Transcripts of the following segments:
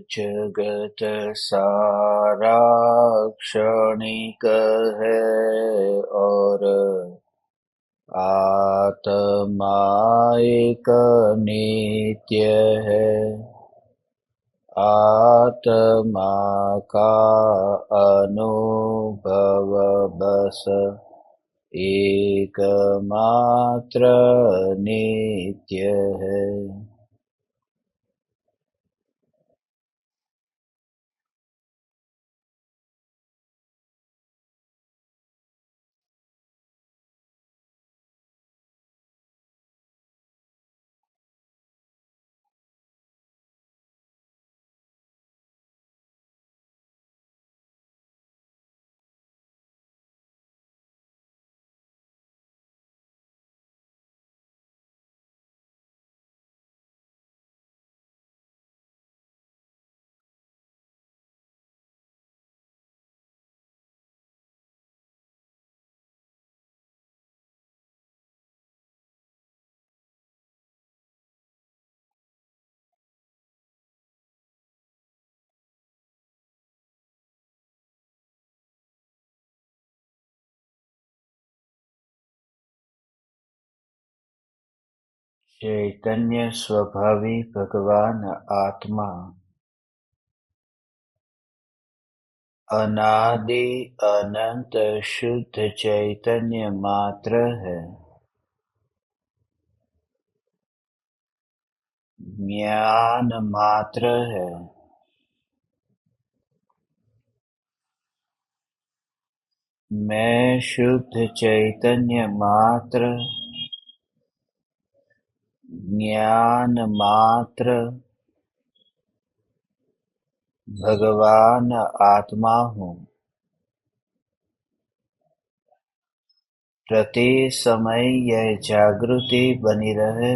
जगत सारा क्षणिक है और आत्मा एक नित्य है। आत्मा का अनुभव बस एकमात्र नित्य है। चैतन्य स्वभावी भगवान आत्मा अनादि अनंत शुद्ध चैतन्य मात्र है। ज्ञान मात्र है। मैं शुद्ध चैतन्य मात्र, ज्ञान मात्र, भगवान आत्मा हूँ। प्रति समय यह जागृति बनी रहे,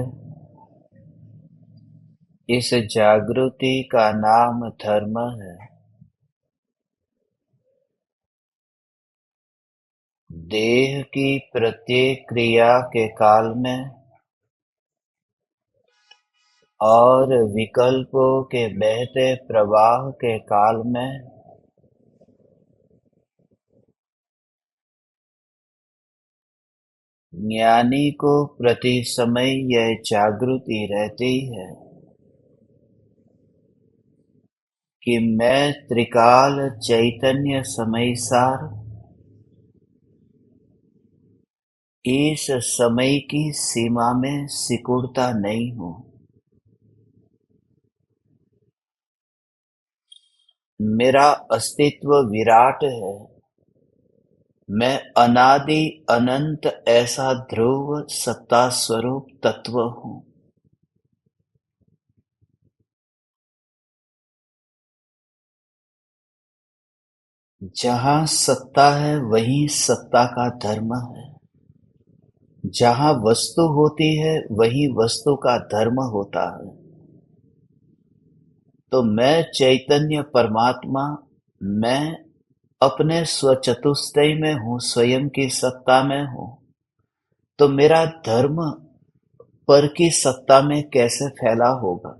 इस जागृति का नाम धर्म है। देह की प्रत्येक क्रिया के काल में और विकल्पों के बहते प्रवाह के काल में ज्ञानी को प्रति समय यह जागृति रहती है कि मैं त्रिकाल चैतन्य समयसार इस समय की सीमा में सिकुड़ता नहीं हूँ। मेरा अस्तित्व विराट है। मैं अनादि अनंत ऐसा ध्रुव सत्ता स्वरूप तत्व हूँ। जहाँ सत्ता है वहीं सत्ता का धर्म है। जहाँ वस्तु होती है वही वस्तु का धर्म होता है। तो मैं चैतन्य परमात्मा, मैं अपने स्वचतुष्टय में हूँ, स्वयं की सत्ता में हूँ। तो मेरा धर्म पर की सत्ता में कैसे फैला होगा?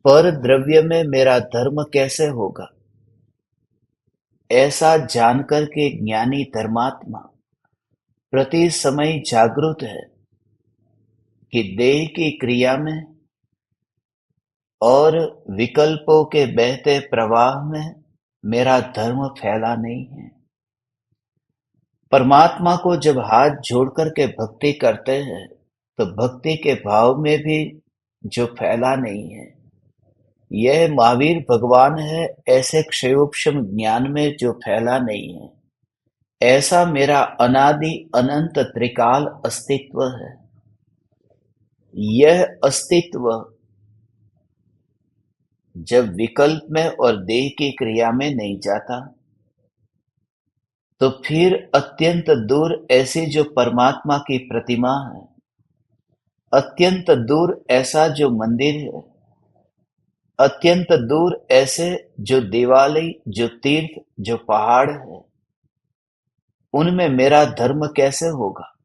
पर द्रव्य में मेरा धर्म कैसे होगा? ऐसा जानकर के ज्ञानी धर्मात्मा प्रति समय जागृत है कि देह की क्रिया में और विकल्पों के बहते प्रवाह में मेरा धर्म फैला नहीं है। परमात्मा को जब हाथ जोड़कर के भक्ति करते हैं तो भक्ति के भाव में भी जो फैला नहीं है, यह महावीर भगवान है। ऐसे क्षयोपशम ज्ञान में जो फैला नहीं है, ऐसा मेरा अनादि अनंत त्रिकाल अस्तित्व है। यह अस्तित्व जब विकल्प में और देह की क्रिया में नहीं जाता, तो फिर अत्यंत दूर ऐसी जो परमात्मा की प्रतिमा है, अत्यंत दूर ऐसा जो मंदिर है, अत्यंत दूर ऐसे जो दिवाली, जो तीर्थ, जो पहाड़ है, उनमें मेरा धर्म कैसे होगा?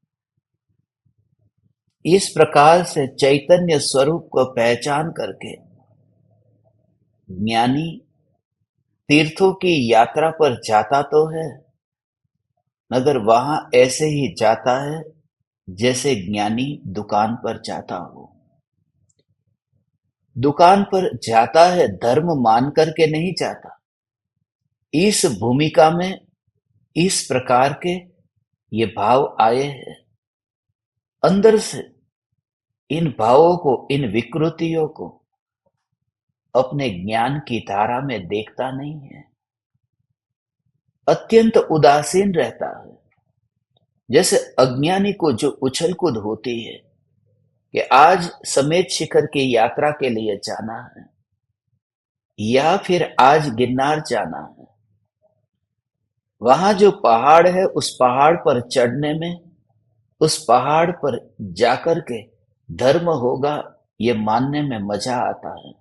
इस प्रकार से चैतन्य स्वरूप को पहचान करके ज्ञानी तीर्थों की यात्रा पर जाता तो है, मगर वहां ऐसे ही जाता है जैसे ज्ञानी दुकान पर जाता हो। दुकान पर जाता है धर्म मान करके नहीं जाता। इस भूमिका में इस प्रकार के ये भाव आए हैं। अंदर से इन भावों को, इन विकृतियों को अपने ज्ञान की धारा में देखता नहीं है, अत्यंत उदासीन रहता है। जैसे अज्ञानी को जो उछल कूद होती है कि आज समेत शिखर की यात्रा के लिए जाना है या फिर आज गिरनार जाना है, वहां जो पहाड़ है उस पहाड़ पर चढ़ने में, उस पहाड़ पर जाकर के धर्म होगा ये मानने में मजा आता है।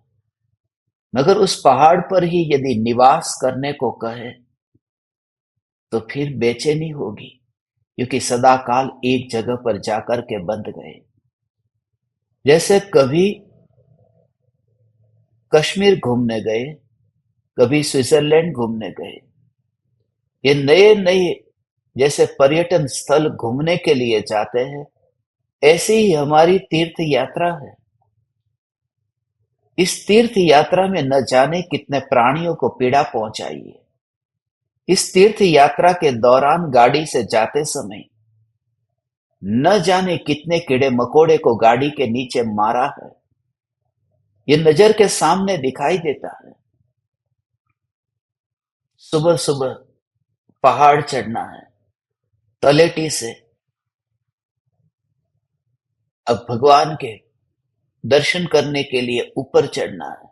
मगर उस पहाड़ पर ही यदि निवास करने को कहे तो फिर बेचैनी होगी, क्योंकि सदा काल एक जगह पर जाकर के बंध गए। जैसे कभी कश्मीर घूमने गए, कभी स्विट्जरलैंड घूमने गए, ये नए नए जैसे पर्यटन स्थल घूमने के लिए जाते हैं, ऐसी ही हमारी तीर्थ यात्रा है। इस तीर्थ यात्रा में न जाने कितने प्राणियों को पीड़ा पहुंचाई है। इस तीर्थ यात्रा के दौरान गाड़ी से जाते समय न जाने कितने कीड़े मकोड़े को गाड़ी के नीचे मारा है, ये नजर के सामने दिखाई देता है। सुबह सुबह पहाड़ चढ़ना है, तलेटी से अब भगवान के दर्शन करने के लिए ऊपर चढ़ना है।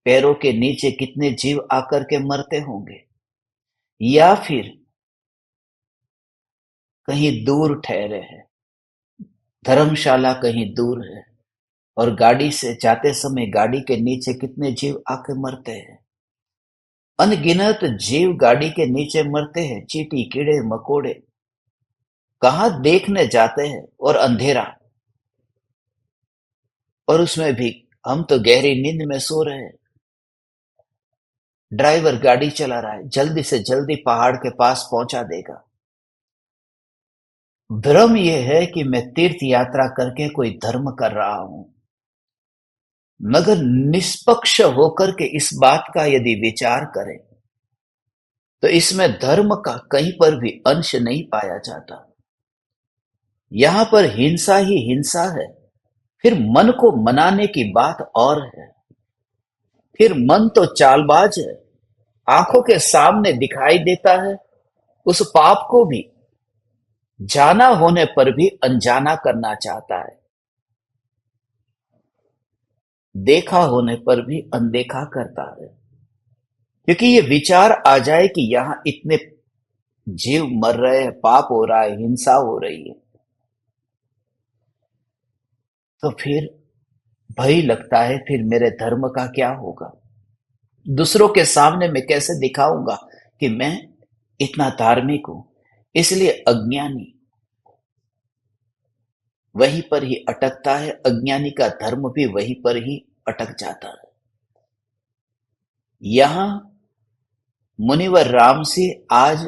पैरों के नीचे कितने जीव आकर के मरते होंगे, या फिर कहीं दूर ठहरे हैं, धर्मशाला कहीं दूर है, और गाड़ी से जाते समय गाड़ी के नीचे कितने जीव आके मरते हैं। अनगिनत जीव गाड़ी के नीचे मरते हैं, चींटी कीड़े मकोड़े। कहां देखने जाते हैं, और अंधेरा, और उसमें भी हम तो गहरी नींद में सो रहे हैं। ड्राइवर गाड़ी चला रहा है, जल्दी से जल्दी पहाड़ के पास पहुंचा देगा। भ्रम यह है कि मैं तीर्थ यात्रा करके कोई धर्म कर रहा हूं, मगर निष्पक्ष होकर के इस बात का यदि विचार करें तो इसमें धर्म का कहीं पर भी अंश नहीं पाया जाता। यहां पर हिंसा ही हिंसा है। फिर मन को मनाने की बात और है। फिर मन तो चालबाज है, आंखों के सामने दिखाई देता है, उस पाप को भी जाना होने पर भी अनजाना करना चाहता है, देखा होने पर भी अनदेखा करता है। क्योंकि ये विचार आ जाए कि यहां इतने जीव मर रहे हैं, पाप हो रहा है, हिंसा हो रही है, तो फिर भय लगता है फिर मेरे धर्म का क्या होगा। दूसरों के सामने मैं कैसे दिखाऊंगा कि मैं इतना धार्मिक हूं। इसलिए अज्ञानी वहीं पर ही अटकता है, अज्ञानी का धर्म भी वहीं पर ही अटक जाता है। यहां मुनिवर राम सिंह आज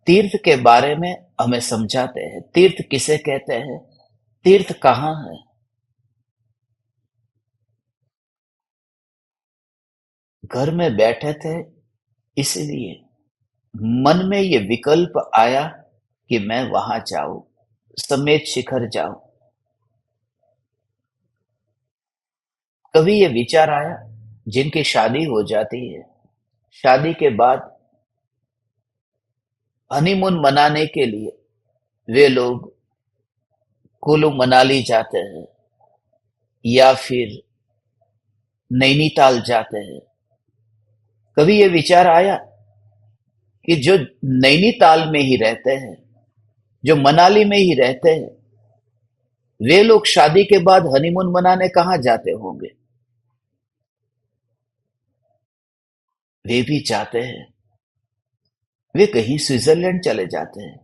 तीर्थ के बारे में हमें समझाते हैं। तीर्थ किसे कहते हैं, तीर्थ कहां है। घर में बैठे थे, इसलिए मन में ये विकल्प आया कि मैं वहां जाऊं, समेत शिखर जाऊं। कभी ये विचार आया जिनकी शादी हो जाती है, शादी के बाद हनीमून मनाने के लिए वे लोग कुल्लू मनाली जाते हैं या फिर नैनीताल जाते हैं। कभी ये विचार आया कि जो नैनीताल में ही रहते हैं, जो मनाली में ही रहते हैं, वे लोग शादी के बाद हनीमून मनाने कहां जाते होंगे। वे भी जाते हैं, वे कहीं स्विट्जरलैंड चले जाते हैं,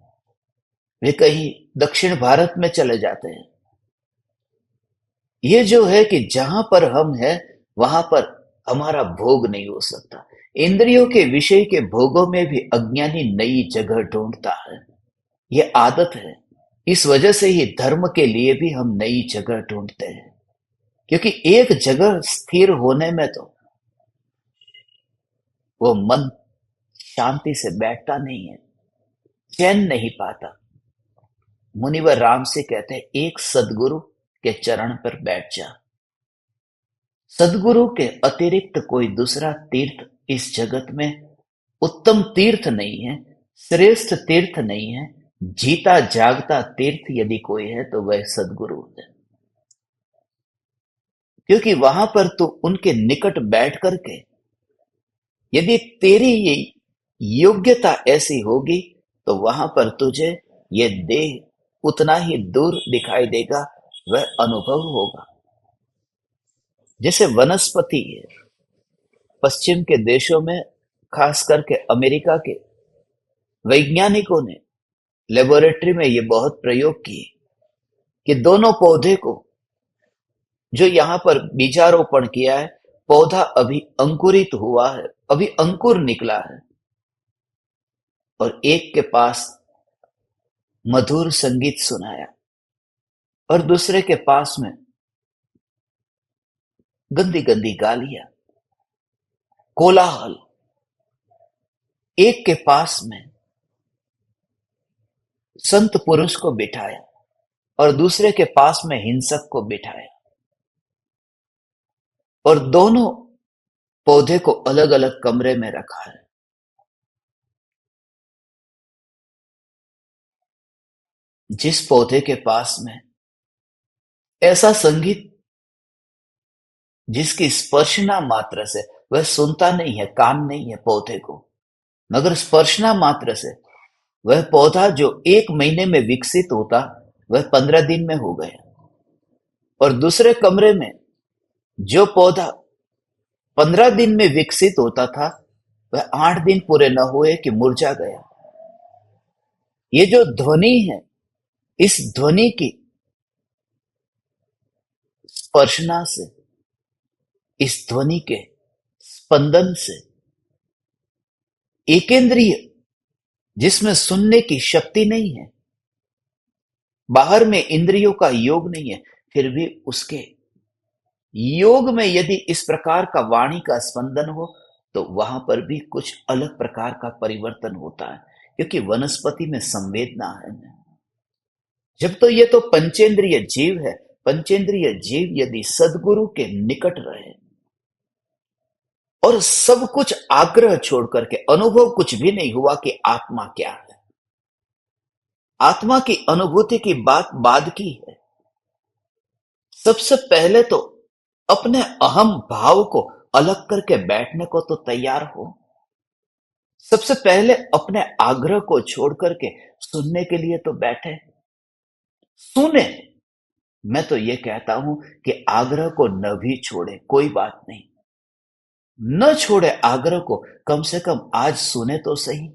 वे कहीं दक्षिण भारत में चले जाते हैं। ये जो है कि जहां पर हम हैं वहां पर हमारा भोग नहीं हो सकता। इंद्रियों के विषय के भोगों में भी अज्ञानी नई जगह ढूंढता है। ये आदत है। इस वजह से ही धर्म के लिए भी हम नई जगह ढूंढते हैं, क्योंकि एक जगह स्थिर होने में तो वो मन शांति से बैठता नहीं है, चैन नहीं पाता। मुनिवर राम से कहते हैं, एक सदगुरु के चरण पर बैठ जा। सदगुरु के अतिरिक्त कोई दूसरा तीर्थ इस जगत में उत्तम तीर्थ नहीं है, श्रेष्ठ तीर्थ नहीं है। जीता जागता तीर्थ यदि कोई है तो वह सदगुरु है, क्योंकि वहां पर तू उनके निकट बैठ करके यदि तेरी ये योग्यता ऐसी होगी तो वहां पर तुझे ये देह उतना ही दूर दिखाई देगा, वह अनुभव होगा। जैसे वनस्पति है, पश्चिम के देशों में, खास करके अमेरिका के वैज्ञानिकों ने लेबोरेटरी में ये बहुत प्रयोग किए कि दोनों पौधे को, जो यहाँ पर बीजारोपण किया है, पौधा अभी अंकुरित हुआ है, अभी अंकुर निकला है, और एक के पास मधुर संगीत सुनाया और दूसरे के पास में गंदी गंदी गालियां, कोलाहल। एक के पास में संत पुरुष को बिठाया और दूसरे के पास में हिंसक को बिठाया, और दोनों पौधे को अलग अलग कमरे में रखा है। जिस पौधे के पास में ऐसा संगीत जिसकी स्पर्शना मात्र से, वह सुनता नहीं है, कान नहीं है पौधे को, मगर स्पर्शना मात्र से वह पौधा जो 1 महीने में विकसित होता, वह 15 दिन में हो गया। और दूसरे कमरे में जो पौधा 15 दिन में विकसित होता था, वह 8 दिन पूरे न हुए कि मुरझा गया। ये जो ध्वनि है, इस ध्वनि की स्पर्शना से, इस ध्वनि के स्पंदन से, एकेंद्रिय, जिसमें सुनने की शक्ति नहीं है, बाहर में इंद्रियों का योग नहीं है, फिर भी उसके योग में यदि इस प्रकार का वाणी का स्पंदन हो तो वहां पर भी कुछ अलग प्रकार का परिवर्तन होता है, क्योंकि वनस्पति में संवेदना है। जब तो ये तो पंचेंद्रिय जीव है, पंचेंद्रिय जीव यदि सदगुरु के निकट रहे और सब कुछ आग्रह छोड़ करके, अनुभव कुछ भी नहीं हुआ कि आत्मा क्या है, आत्मा की अनुभूति की बात बाद की है। सबसे पहले तो अपने अहम भाव को अलग करके बैठने को तो तैयार हो। सबसे पहले अपने आग्रह को छोड़ करके सुनने के लिए तो बैठे, सुने। मैं तो ये कहता हूं कि आग्रह को न भी छोड़े, कोई बात नहीं, न छोड़े आग्रह को, कम से कम आज सुने तो सही।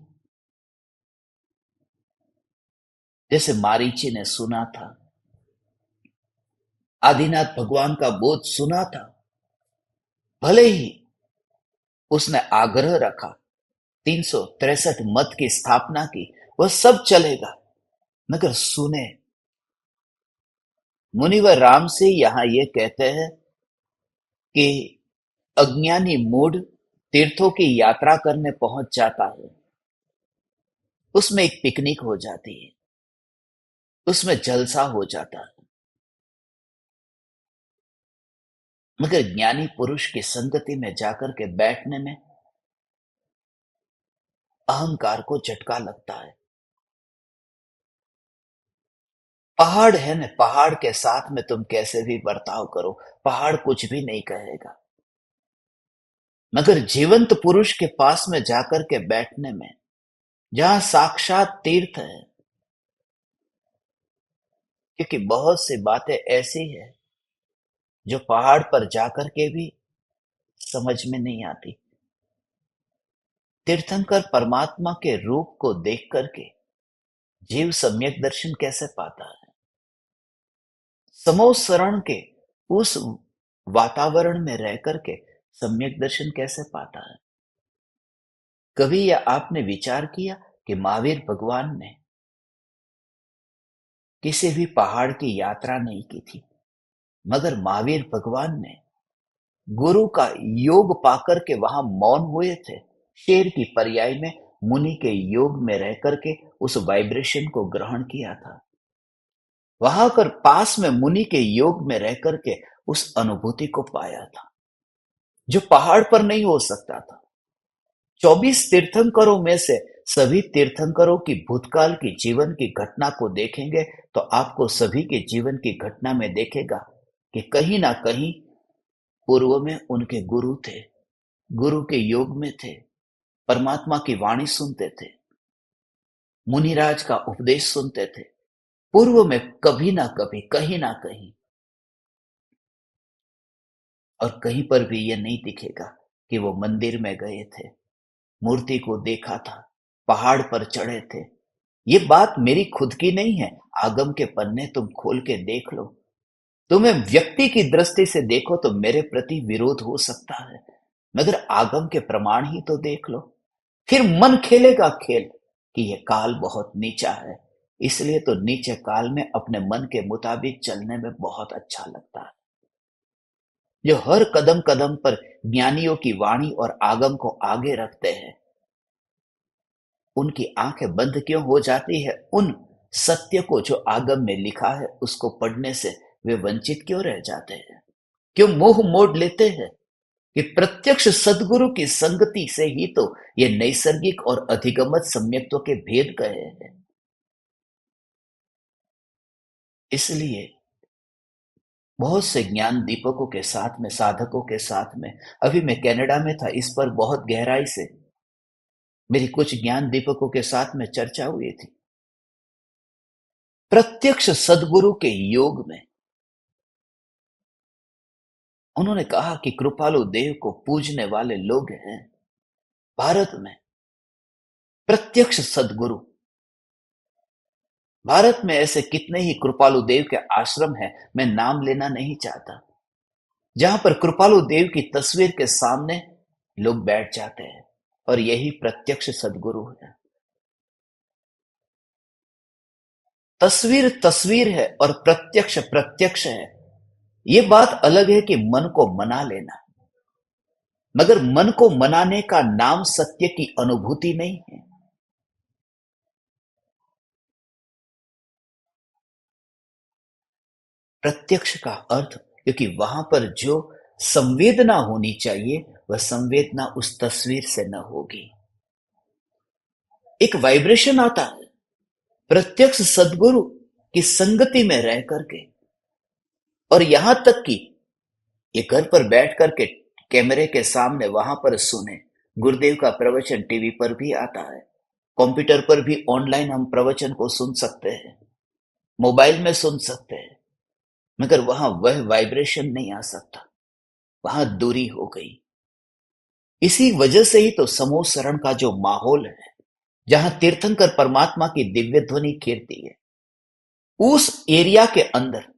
जैसे मारीची ने सुना था, आदिनाथ भगवान का बोध सुना था, भले ही उसने आग्रह रखा, 363 मत की स्थापना की, वह सब चलेगा, मगर सुने। मुनिवर राम से यहां ये कहते हैं कि अज्ञानी मूढ़ तीर्थों की यात्रा करने पहुंच जाता है, उसमें एक पिकनिक हो जाती है, उसमें जलसा हो जाता है, मगर ज्ञानी पुरुष की संगति में जाकर के बैठने में अहंकार को झटका लगता है। पहाड़ है न, पहाड़ के साथ में तुम कैसे भी बर्ताव करो, पहाड़ कुछ भी नहीं कहेगा, मगर जीवंत पुरुष के पास में जाकर के बैठने में, जहां साक्षात तीर्थ है, क्योंकि बहुत सी बातें ऐसी है जो पहाड़ पर जाकर के भी समझ में नहीं आती। तीर्थंकर परमात्मा के रूप को देख करके जीव सम्यक दर्शन कैसे पाता है? समोसरण के उस वातावरण में रह करके सम्यक दर्शन कैसे पाता है? कभी यह आपने विचार किया कि महावीर भगवान ने किसी भी पहाड़ की यात्रा नहीं की थी, मगर महावीर भगवान ने गुरु का योग पाकर के वहां मौन हुए थे। शेर की पर्याय में मुनि के योग में रह करके उस वाइब्रेशन को ग्रहण किया था। वहां कर पास में मुनि के योग में रह करके उस अनुभूति को पाया था, जो पहाड़ पर नहीं हो सकता था। 24 तीर्थंकरों में से सभी तीर्थंकरों की भूतकाल की जीवन की घटना को देखेंगे तो आपको सभी के जीवन की घटना में देखेगा कि कहीं ना कहीं पूर्व में उनके गुरु थे, गुरु के योग में थे, परमात्मा की वाणी सुनते थे, मुनिराज का उपदेश सुनते थे। पूर्व में कभी ना कभी, कहीं ना कहीं, और कहीं पर भी यह नहीं दिखेगा कि वो मंदिर में गए थे, मूर्ति को देखा था, पहाड़ पर चढ़े थे। ये बात मेरी खुद की नहीं है, आगम के पन्ने तुम खोल के देख लो। तुम्हें व्यक्ति की दृष्टि से देखो तो मेरे प्रति विरोध हो सकता है, मगर आगम के प्रमाण ही तो देख लो। फिर मन खेलेगा खेल कि यह काल बहुत नीचा है, इसलिए तो नीचे काल में अपने मन के मुताबिक चलने में बहुत अच्छा लगता है। जो हर कदम कदम पर ज्ञानियों की वाणी और आगम को आगे रखते हैं, उनकी आंखें बंद क्यों हो जाती है? उन सत्य को जो आगम में लिखा है उसको पढ़ने से वे वंचित क्यों रह जाते हैं? क्यों मोह मोड़ लेते हैं कि प्रत्यक्ष सदगुरु की संगति से ही तो ये नैसर्गिक और अधिगमत सम्यक्तों के भेद गए हैं। इसलिए बहुत से ज्ञान दीपकों के साथ में, साधकों के साथ में, अभी मैं कनाडा में था, इस पर बहुत गहराई से मेरी कुछ ज्ञान दीपकों के साथ में चर्चा हुई थी। प्रत्यक्ष सदगुरु के योग में उन्होंने कहा कि कृपालु देव को पूजने वाले लोग हैं भारत में, प्रत्यक्ष सदगुरु। भारत में ऐसे कितने ही कृपालु देव के आश्रम हैं, मैं नाम लेना नहीं चाहता, जहां पर कृपालु देव की तस्वीर के सामने लोग बैठ जाते हैं, और यही प्रत्यक्ष सदगुरु है। तस्वीर तस्वीर है और प्रत्यक्ष प्रत्यक्ष है। ये बात अलग है कि मन को मना लेना, मगर मन को मनाने का नाम सत्य की अनुभूति नहीं है। प्रत्यक्ष का अर्थ, क्योंकि वहां पर जो संवेदना होनी चाहिए वह संवेदना उस तस्वीर से न होगी। एक वाइब्रेशन आता है प्रत्यक्ष सदगुरु की संगति में रह करके, और यहां तक कि ये घर पर बैठ करके कैमरे के सामने वहां पर सुने। गुरुदेव का प्रवचन टीवी पर भी आता है, कंप्यूटर पर भी ऑनलाइन हम प्रवचन को सुन सकते हैं, मोबाइल में सुन सकते हैं, मगर वहां वह वाइब्रेशन नहीं आ सकता, वहां दूरी हो गई। इसी वजह से ही तो समूह शरण का जो माहौल है, जहां तीर्थंकर परमात्मा की दिव्य ध्वनि कीर्ति है, उस एरिया के अंदर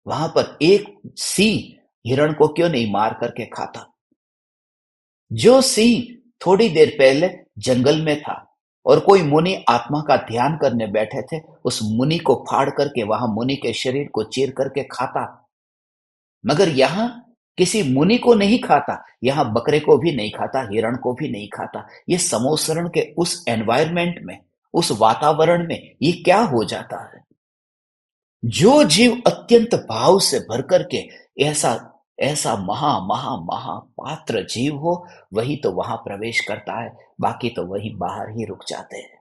वहां पर एक सिंह हिरण को क्यों नहीं मार करके खाता? जो सिंह थोड़ी देर पहले जंगल में था और कोई मुनि आत्मा का ध्यान करने बैठे थे, उस मुनि को फाड़ करके वहां मुनि के शरीर को चीर करके खाता, मगर यहां किसी मुनि को नहीं खाता, यहां बकरे को भी नहीं खाता, हिरण को भी नहीं खाता। ये समोसरण के उस एनवायरमेंट में, उस वातावरण में ये क्या हो जाता है? जो जीव अत्यंत भाव से भर करके ऐसा ऐसा महा महा महा पात्र जीव हो, वही तो वहां प्रवेश करता है, बाकी तो वही बाहर ही रुक जाते हैं।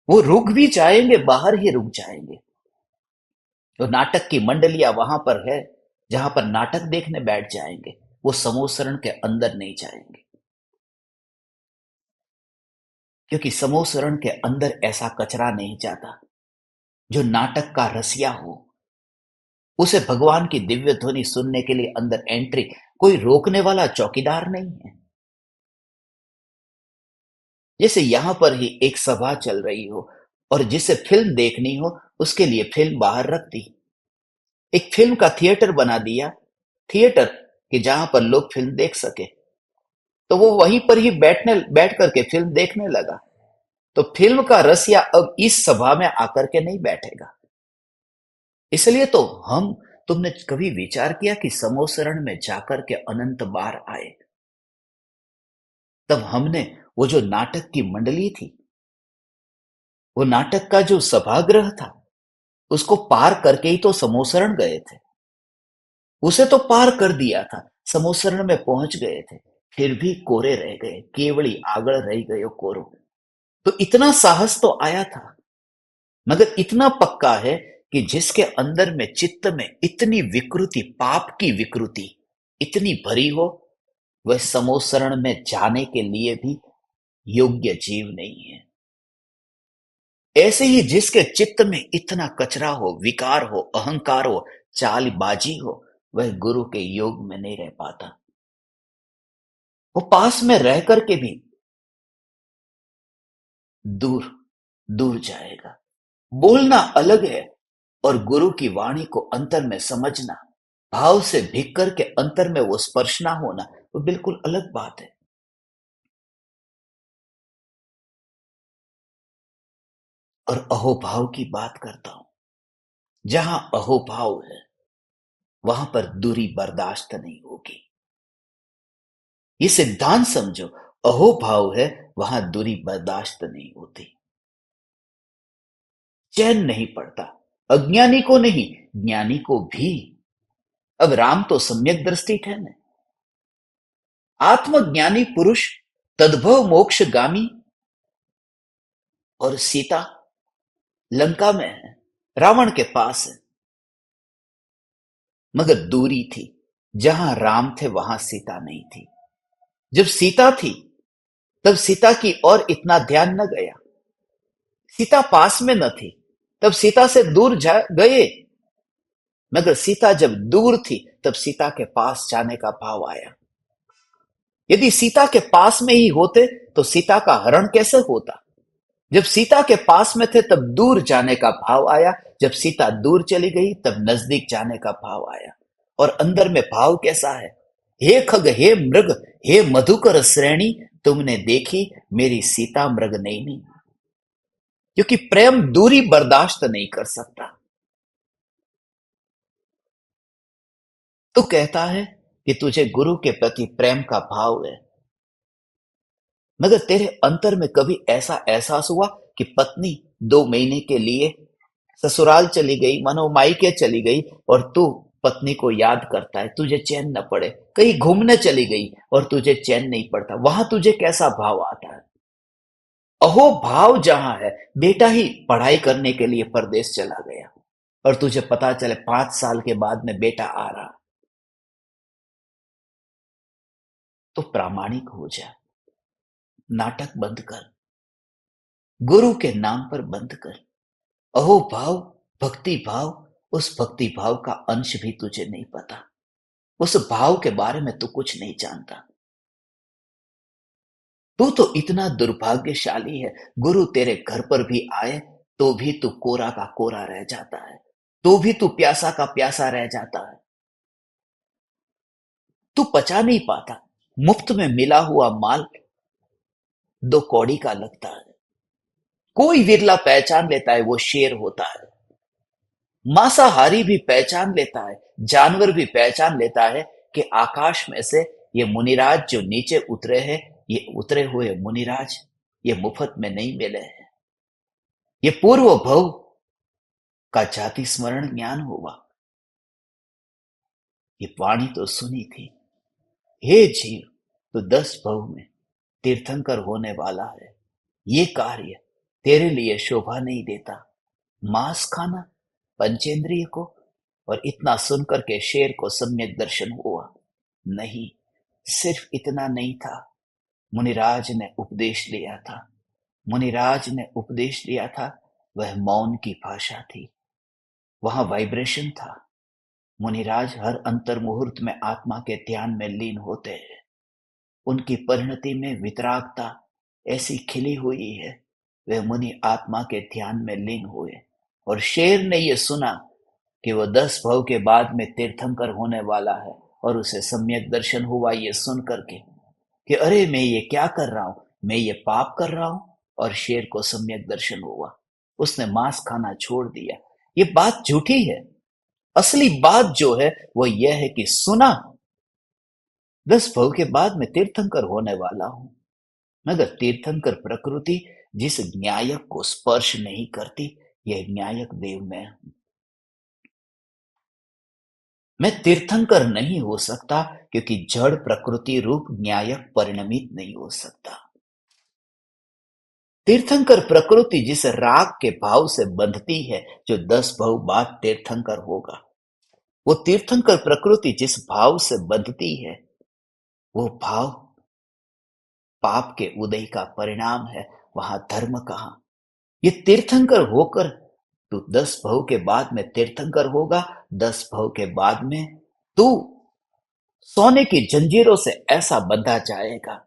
वो रुक भी जाएंगे, बाहर ही रुक जाएंगे। तो नाटक की मंडलियां वहां पर है, जहां पर नाटक देखने बैठ जाएंगे, वो समोसरण के अंदर नहीं जाएंगे, क्योंकि समोसरण के अंदर ऐसा कचरा नहीं जाता जो नाटक का रसिया हो। उसे भगवान की दिव्य ध्वनि सुनने के लिए अंदर एंट्री कोई रोकने वाला चौकीदार नहीं है। जैसे यहां पर ही एक सभा चल रही हो और जिसे फिल्म देखनी हो उसके लिए फिल्म बाहर रख दी, एक फिल्म का थिएटर बना दिया। थिएटर कि जहां पर लोग फिल्म देख सके। तो वो वहीं पर ही बैठ करके फिल्म देखने लगा। तो फिल्म का रसिया अब इस सभा में आकर के नहीं बैठेगा। इसलिए तो हम तुमने कभी विचार किया कि समोसरण में जाकर के अनंत बार आए? तब हमने वो जो नाटक की मंडली थी, वो नाटक का जो सभागृह था, उसको पार करके ही तो समोसरण गए थे। उसे तो पार कर दिया था, समोसरण में पहुंच गए थे, फिर भी कोरे रह गए, केवली आगळ रह गयो कोरो। तो इतना साहस तो आया था, मगर इतना पक्का है कि जिसके अंदर में चित्त में इतनी विकृति, पाप की विकृति इतनी भरी हो, वह समोसरण में जाने के लिए भी योग्य जीव नहीं है। ऐसे ही जिसके चित्त में इतना कचरा हो, विकार हो, अहंकार हो, चालबाजी हो, वह गुरु के योग में नहीं रह पाता। वो पास में रह करके भी दूर दूर जाएगा। बोलना अलग है, और गुरु की वाणी को अंतर में समझना, भाव से भीग करके अंतर में वो स्पर्श ना होना, वो बिल्कुल अलग बात है। और अहोभाव की बात करता हूं। जहां अहोभाव है, वहां पर दूरी बर्दाश्त नहीं होगी। ये सिद्धांत समझो, अहोभाव है, वहां दूरी बर्दाश्त नहीं होती, चैन नहीं पड़ता। अज्ञानी को नहीं, ज्ञानी को भी। अब राम तो सम्यक दृष्टि है न, आत्मज्ञानी पुरुष, तद्भव मोक्षगामी। और सीता लंका में है, रावण के पास है, मगर दूरी थी। जहां राम थे वहां सीता नहीं थी। जब सीता थी, तब सीता की ओर इतना ध्यान न गया। सीता पास में न थी, तब सीता से दूर जा गए। मगर सीता जब दूर थी, तब सीता के पास जाने का भाव आया। यदि सीता के पास में ही होते, तो सीता का हरण कैसे होता? जब सीता के पास में थे, तब दूर जाने का भाव आया। जब सीता दूर चली गई, तब नजदीक जाने का भाव आया। और अंदर में भाव कैसा है? हे खग, हे मृग, हे मधुकर श्रेणी, तुमने देखी मेरी सीता मृग नहीं। क्योंकि प्रेम दूरी बर्दाश्त नहीं कर सकता। तू कहता है कि तुझे गुरु के प्रति प्रेम का भाव है, मगर तेरे अंतर में कभी ऐसा एहसास हुआ कि पत्नी 2 महीने के लिए ससुराल चली गई, मानो मायके चली गई, और तू पत्नी को याद करता है, तुझे चैन न पड़े। कहीं घूमने चली गई और तुझे चैन नहीं पड़ता, वहां तुझे कैसा भाव आता है? अहो भाव जहां है, बेटा ही पढ़ाई करने के लिए परदेश चला गया और तुझे पता चले 5 साल के बाद में बेटा आ रहा, तो प्रामाणिक हो जा। नाटक बंद कर, गुरु के नाम पर बंद कर। अहो भाव, भक्ति भाव, उस भक्ति भाव का अंश भी तुझे नहीं पता। उस भाव के बारे में तू कुछ नहीं जानता। तू तो इतना दुर्भाग्यशाली है, गुरु तेरे घर पर भी आए तो भी तू कोरा का कोरा रह जाता है, तो भी तू प्यासा का प्यासा रह जाता है। तू पचा नहीं पाता। मुफ्त में मिला हुआ माल 2 कौड़ी का लगता है। कोई विरला पहचान लेता है वो शेर होता है। मांसाहारी भी पहचान लेता है, जानवर भी पहचान लेता है कि आकाश में से ये मुनिराज जो नीचे उतरे हैं, ये उतरे हुए मुनिराज ये मुफ्त में नहीं मिले हैं। ये पूर्व भव का जाति स्मरण ज्ञान हुआ। ये वाणी तो सुनी थी, हे जीव, तो 10 भव में तीर्थंकर होने वाला है। ये कार्य तेरे लिए शोभा नहीं देता। मांस खाना पंचेंद्रिय को, और इतना सुनकर के शेर को सम्यक दर्शन हुआ। नहीं, सिर्फ इतना नहीं था। मुनिराज ने उपदेश लिया था। मुनिराज ने उपदेश लिया था, वह मौन की भाषा थी। वहां वाइब्रेशन था। मुनिराज हर अंतर मुहूर्त में आत्मा के ध्यान में लीन होते हैं। उनकी परिणति में वितरागता ऐसी खिली हुई है, वे मुनि आत्मा के ध्यान में लीन हुए। और शेर ने यह सुना कि वह 10 भव के बाद में तीर्थंकर होने वाला है, और उसे सम्यक दर्शन हुआ ये सुन करके कि अरे मैं ये क्या कर रहा हूं, मैं ये पाप कर रहा हूं। और शेर को सम्यक दर्शन हुआ, उसने मांस खाना छोड़ दिया। ये बात झूठी है। असली बात जो है वो यह है कि सुना 10 भव के बाद मैं तीर्थंकर होने वाला हूं, मगर तीर्थंकर प्रकृति जिस न्यायक को स्पर्श नहीं करती, यह न्यायक देव मैं हूं। मैं तीर्थंकर नहीं हो सकता क्योंकि जड़ प्रकृति रूप न्यायक परिणमित नहीं हो सकता। तीर्थंकर प्रकृति जिस राग के भाव से बंधती है, जो 10 भव बाद तीर्थंकर होगा, वो तीर्थंकर प्रकृति जिस भाव से बंधती है, वो भाव पाप के उदय का परिणाम है। वहां धर्म कहां? ये तीर्थंकर होकर तू 10 भव के बाद में तीर्थंकर होगा। 10 भव के बाद में तू सोने की जंजीरों से ऐसा बंधा जाएगा।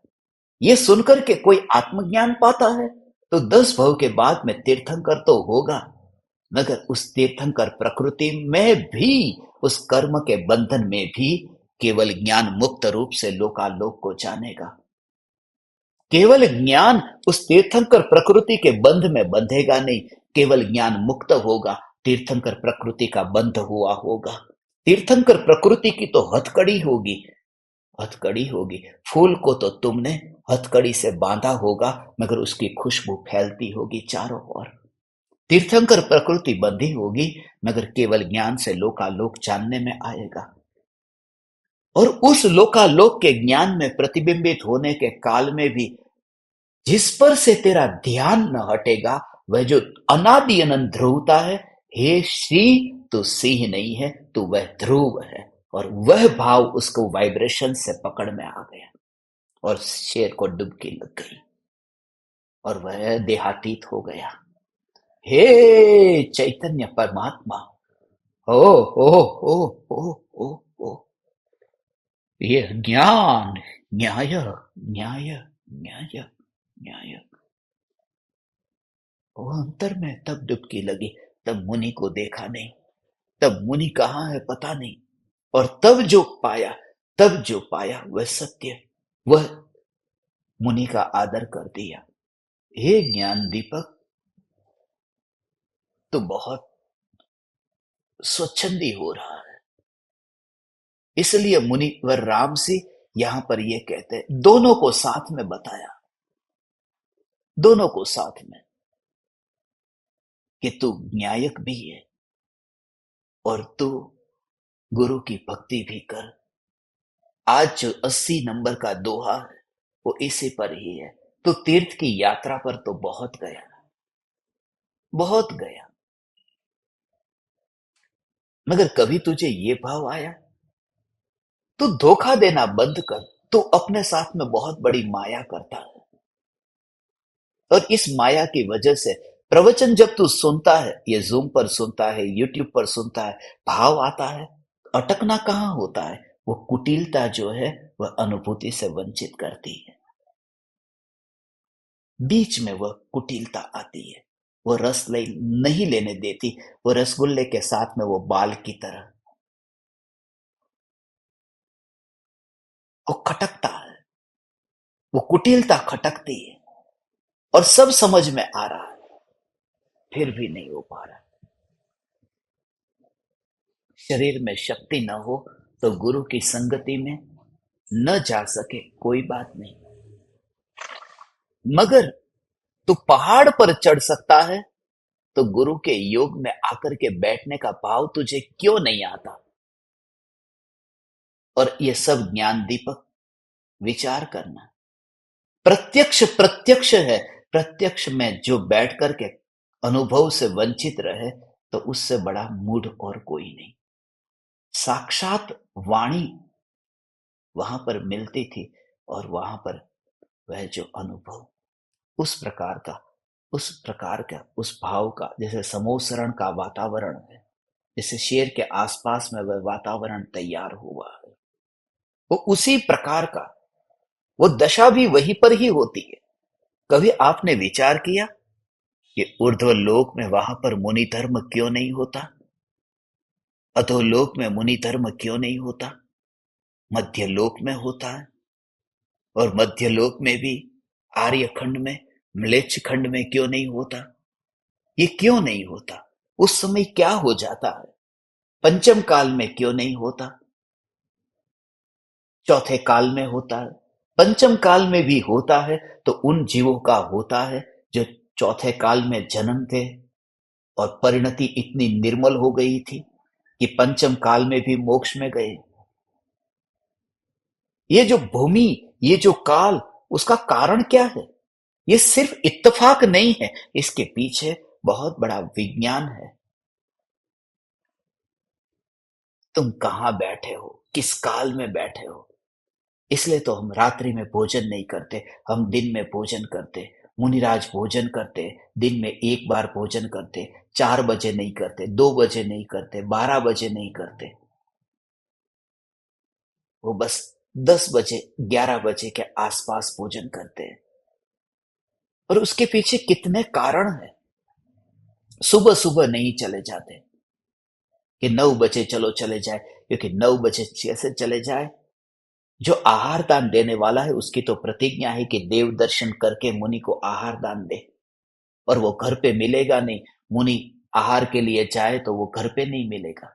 ये सुनकर के कोई आत्मज्ञान पाता है तो 10 भव के बाद में तीर्थंकर तो होगा, मगर उस तीर्थंकर प्रकृति में भी, उस कर्म के बंधन में भी केवल ज्ञान मुक्त रूप से लोकालोक को जानेगा। केवल ज्ञान उस तीर्थंकर प्रकृति के बंध में बंधेगा नहीं, केवल ज्ञान मुक्त होगा, तीर्थंकर प्रकृति का बंध हुआ होगा। तीर्थंकर प्रकृति की तो हथकड़ी होगी, हथकड़ी होगी। फूल को तो तुमने हथकड़ी से बांधा होगा, मगर उसकी खुशबू फैलती होगी चारों ओर। तीर्थंकर प्रकृति बंधी होगी, मगर केवल ज्ञान से लोकालोक जानने में आएगा। और उस लोकालोक के ज्ञान में प्रतिबिंबित होने के काल में भी जिस पर से तेरा ध्यान न हटेगा, वह जो अनादि अनंत ध्रुवता है, हे श्री तू सिंह नहीं है, तू वह ध्रुव है। और वह भाव उसको वाइब्रेशन से पकड़ में आ गया और शेर को डुबकी लग गई और वह देहातीत हो गया। हे चैतन्य परमात्मा, ओ ओ ओ ओ ओ ओ, ये ज्ञान, न्याय न्याय न्याय न्याय। वो अंतर में तब डुबकी लगी, तब मुनि को देखा नहीं, तब मुनि कहाँ है पता नहीं। और तब जो पाया, तब जो पाया वह सत्य, वह मुनि का आदर कर दिया। हे ज्ञान दीपक, तो बहुत स्वच्छंदी हो रहा है। इसलिए मुनिवर राम से यहां पर यह कहते हैं, दोनों को साथ में बताया, दोनों को साथ में, कि तू न्यायक भी है और तू गुरु की भक्ति भी कर। आज जो 80 नंबर का दोहा है वो इसी पर ही है। तो तीर्थ की यात्रा पर तो बहुत गया, बहुत गया, मगर कभी तुझे ये भाव आया? तू धोखा देना बंद कर, तू अपने साथ में बहुत बड़ी माया करता है। और इस माया की वजह से प्रवचन जब तू सुनता है, ये जूम पर सुनता है, यूट्यूब पर सुनता है, भाव आता है, अटकना कहाँ होता है? वो कुटिलता जो है वह अनुभूति से वंचित करती है। बीच में वह कुटिलता आती है, वो रस नहीं लेने देती। वो रसगुल्ले के साथ में वो बाल की तरह वो खटकता है, वो कुटिलता खटकती है और सब समझ में आ रहा है, फिर भी नहीं हो पा रहा। शरीर में शक्ति न हो तो गुरु की संगति में न जा सके, कोई बात नहीं, मगर तू पहाड़ पर चढ़ सकता है तो गुरु के योग में आकर के बैठने का भाव तुझे क्यों नहीं आता? और ये सब ज्ञान दीपक विचार करना, प्रत्यक्ष प्रत्यक्ष है। प्रत्यक्ष में जो बैठ करके अनुभव से वंचित रहे तो उससे बड़ा मूढ़ और कोई नहीं। साक्षात वाणी वहां पर मिलती थी और वहां पर वह जो अनुभव उस प्रकार का उस भाव का, जैसे समोसरण का वातावरण है, जैसे शेर के आसपास में वह वातावरण तैयार हुआ है, वो उसी प्रकार का, वो दशा भी वहीं पर ही होती है। कभी आपने विचार किया कि ऊर्ध्वलोक में वहां पर मुनि धर्म क्यों नहीं होता? अधोलोक में मुनि धर्म क्यों नहीं होता? मध्यलोक में होता है, और मध्यलोक में भी आर्य खंड में, म्लेच्छ खंड में क्यों नहीं होता? ये क्यों नहीं होता? उस समय क्या हो जाता है? पंचम काल में क्यों नहीं होता? चौथे काल में होता है। पंचम काल में भी होता है तो उन जीवों का होता है जो चौथे काल में जन्म थे और परिणति इतनी निर्मल हो गई थी कि पंचम काल में भी मोक्ष में गए। ये जो भूमि, ये जो काल, उसका कारण क्या है? ये सिर्फ इत्तेफाक नहीं है, इसके पीछे बहुत बड़ा विज्ञान है। तुम कहां बैठे हो, किस काल में बैठे हो? इसलिए तो हम रात्रि में भोजन नहीं करते, हम दिन में भोजन करते। मुनिराज भोजन करते, दिन में एक बार भोजन करते। 4 बजे नहीं करते, 2 बजे नहीं करते, 12 बजे नहीं करते। वो बस 10 बजे, 11 बजे के आसपास भोजन करते हैं। और उसके पीछे कितने कारण हैं। सुबह सुबह नहीं चले जाते कि 9 बजे चलो चले जाए, क्योंकि 9 बजे जैसे चले जाए, जो आहार दान देने वाला है उसकी तो प्रतिज्ञा है कि देव दर्शन करके मुनि को आहार दान दे, और वो घर पे मिलेगा नहीं। मुनि आहार के लिए जाए तो वो घर पे नहीं मिलेगा।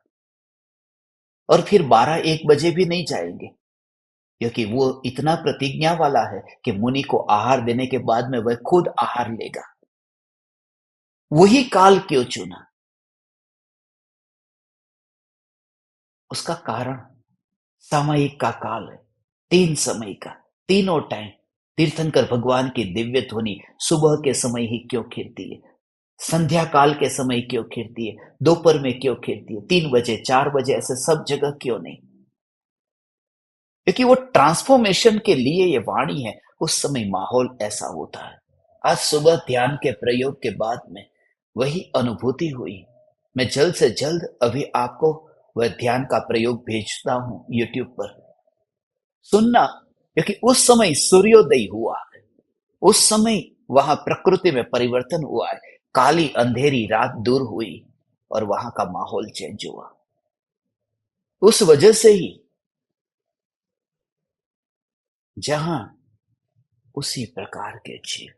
और फिर 12-1 बजे भी नहीं जाएंगे, क्योंकि वो इतना प्रतिज्ञा वाला है कि मुनि को आहार देने के बाद में वह खुद आहार लेगा। वही काल क्यों चुना? उसका कारण सामयिक का काल है। 3 समय का, तीनों टाइम तीर्थंकर भगवान की दिव्य ध्वनि सुबह के समय ही क्यों खिलती है, संध्या काल के समय क्यों खिलती है, दोपहर में क्यों खिलती है, 3 बजे, 4 बजे, ऐसे सब जगह क्यों नहीं? क्योंकि वो ट्रांसफॉर्मेशन के लिए ये वाणी है। उस समय माहौल ऐसा होता है। आज सुबह ध्यान के प्रयोग के बाद में वही अनुभूति हुई। मैं जल्द से जल्द अभी आपको वह ध्यान का प्रयोग भेजता हूं यूट्यूब पर, सुनना। क्योंकि उस समय सूर्योदय हुआ है, उस समय वहां प्रकृति में परिवर्तन हुआ है, काली अंधेरी रात दूर हुई और वहां का माहौल चेंज हुआ। उस वजह से ही जहां उसी प्रकार के जीव,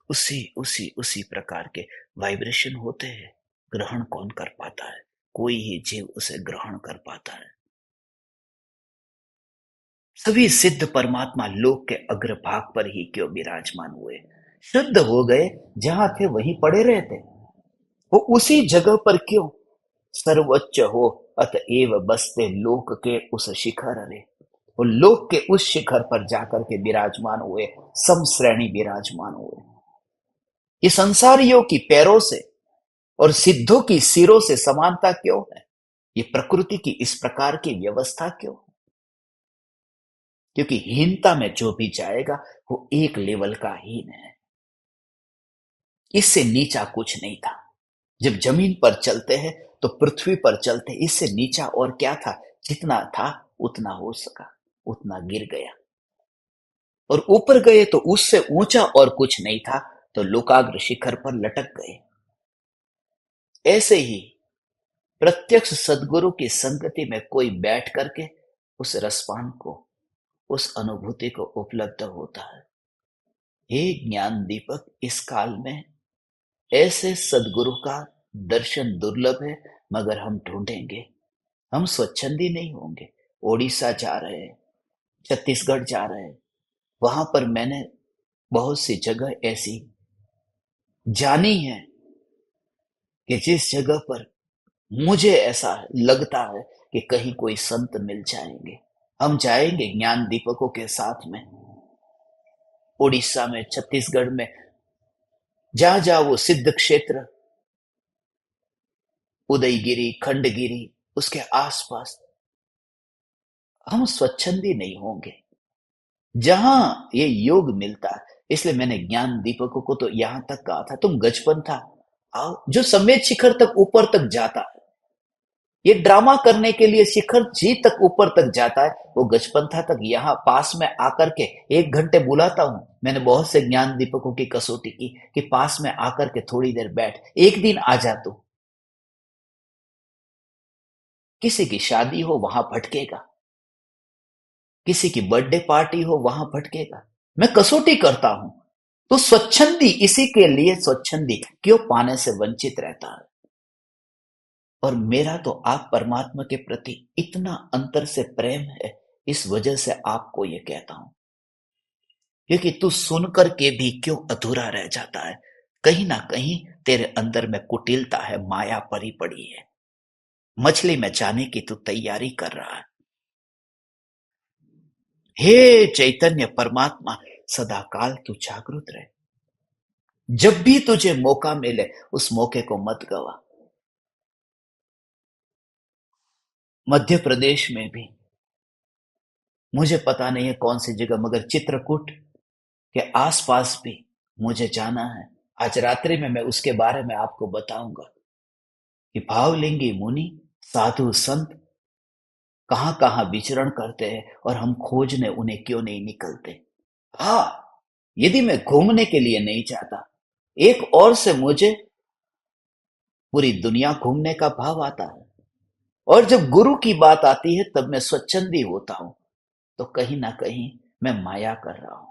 उसी प्रकार के वाइब्रेशन होते हैं, ग्रहण कौन कर पाता है? कोई ही जीव उसे ग्रहण कर पाता है। सभी सिद्ध परमात्मा लोक के अग्रभाग पर ही क्यों विराजमान हुए? शुद्ध हो गए, जहां थे वहीं पड़े रहते। वो उसी जगह पर क्यों सर्वोच्च हो, अतएव बसते लोक के उस शिखर रे। वो लोक के उस शिखर पर जाकर के विराजमान हुए, समश्रेणी विराजमान हुए। ये संसारियों की पैरों से और सिद्धों की सिरों से समानता क्यों है? ये प्रकृति की इस प्रकार की व्यवस्था क्यों? क्योंकि हीनता में जो भी जाएगा वो एक लेवल का हीन है, इससे नीचा कुछ नहीं था। जब जमीन पर चलते हैं तो पृथ्वी पर चलते, इससे नीचा और क्या था? जितना था उतना हो सका, उतना गिर गया। और ऊपर गए तो उससे ऊंचा और कुछ नहीं था, तो लोकाग्र शिखर पर लटक गए। ऐसे ही प्रत्यक्ष सद्गुरु की संगति में कोई बैठ करके उस रसपान को, उस अनुभूति को उपलब्ध होता है। हे ज्ञान दीपक, इस काल में ऐसे सद्गुरु का दर्शन दुर्लभ है, मगर हम ढूंढेंगे। हम स्वच्छंदी नहीं होंगे। ओडिशा जा रहे हैं, छत्तीसगढ़ जा रहे हैं, वहां पर मैंने बहुत सी जगह ऐसी जानी है कि जिस जगह पर मुझे ऐसा लगता है कि कहीं कोई संत मिल जाएंगे। हम जाएंगे ज्ञान दीपकों के साथ में, उड़ीसा में, छत्तीसगढ़ में, जहां जहां वो सिद्ध क्षेत्र, उदयगिरी, खंडगिरी, उसके आसपास हम स्वच्छंदी नहीं होंगे, जहां ये योग मिलता है। इसलिए मैंने ज्ञान दीपकों को तो यहां तक कहा था, तुम गजपंथा आओ, जो समेत शिखर तक ऊपर तक जाता है। ये ड्रामा करने के लिए शिखर जी तक ऊपर तक जाता है, वो गजपंथा तक यहाँ पास में आकर के 1 घंटे बुलाता हूं। मैंने बहुत से ज्ञान दीपकों की कसौटी की कि पास में आकर के थोड़ी देर बैठ, एक दिन आ जा तू। किसी की शादी हो वहां भटकेगा, किसी की बर्थडे पार्टी हो वहां भटकेगा। मैं कसौटी करता हूं, तो स्वच्छंदी इसी के लिए स्वच्छंदी क्यों पाने से वंचित रहता है। और मेरा तो आप परमात्मा के प्रति इतना अंतर से प्रेम है, इस वजह से आपको ये कहता हूं, क्योंकि तू सुनकर के भी क्यों अधूरा रह जाता है। कहीं ना कहीं तेरे अंदर में कुटिलता है, माया परी पड़ी है, मछली में जाने की तू तैयारी कर रहा है। हे चैतन्य परमात्मा, सदा काल तू जागृत रहे। जब भी तुझे मौका मिले उस मौके को मत गवा। मध्य प्रदेश में भी, मुझे पता नहीं है कौन सी जगह, मगर चित्रकूट के आसपास भी मुझे जाना है। आज रात्रि में मैं उसके बारे में आपको बताऊंगा कि भावलिंगी मुनि, साधु संत कहां कहां विचरण करते हैं और हम खोजने उन्हें क्यों नहीं निकलते। हाँ, यदि मैं घूमने के लिए नहीं चाहता, एक और से मुझे पूरी दुनिया घूमने का भाव आता है। और जब गुरु की बात आती है तब मैं स्वच्छंदी होता हूं, तो कहीं ना कहीं मैं माया कर रहा हूं।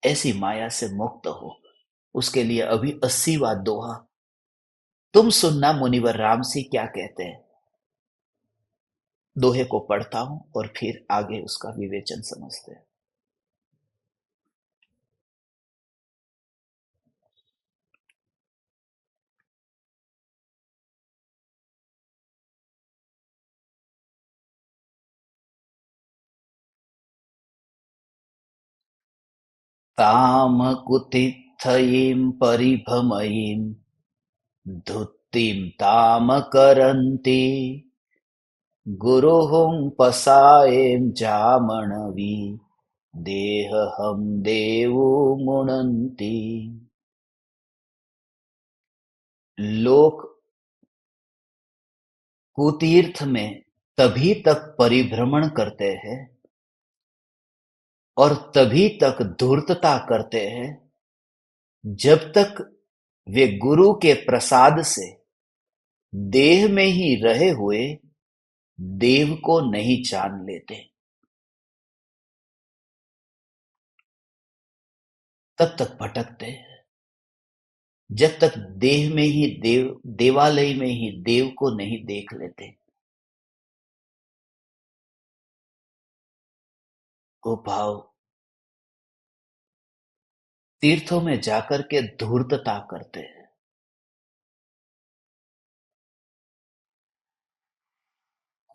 ऐसी माया से मुक्त हो, उसके लिए अभी 80वां दोहा तुम सुनना मुनिवर राम सी क्या कहते हैं। दोहे को पढ़ता हूं और फिर आगे उसका विवेचन समझते हैं। ताम कुतिथयिम परिभमयिम धुत्तिम ताम करन्ति गुरुहुं पसायेम जामणवी देहहम देवो मुणन्ति। लोक कुतीर्थ में तभी तक परिभ्रमण करते हैं और तभी तक धूर्तता करते हैं जब तक वे गुरु के प्रसाद से देह में ही रहे हुए देव को नहीं जान लेते। तब तक भटकते हैं जब तक देह में ही देवालय में ही देव को नहीं देख लेते। वो भाव तीर्थों में जाकर के धूर्तता करते हैं।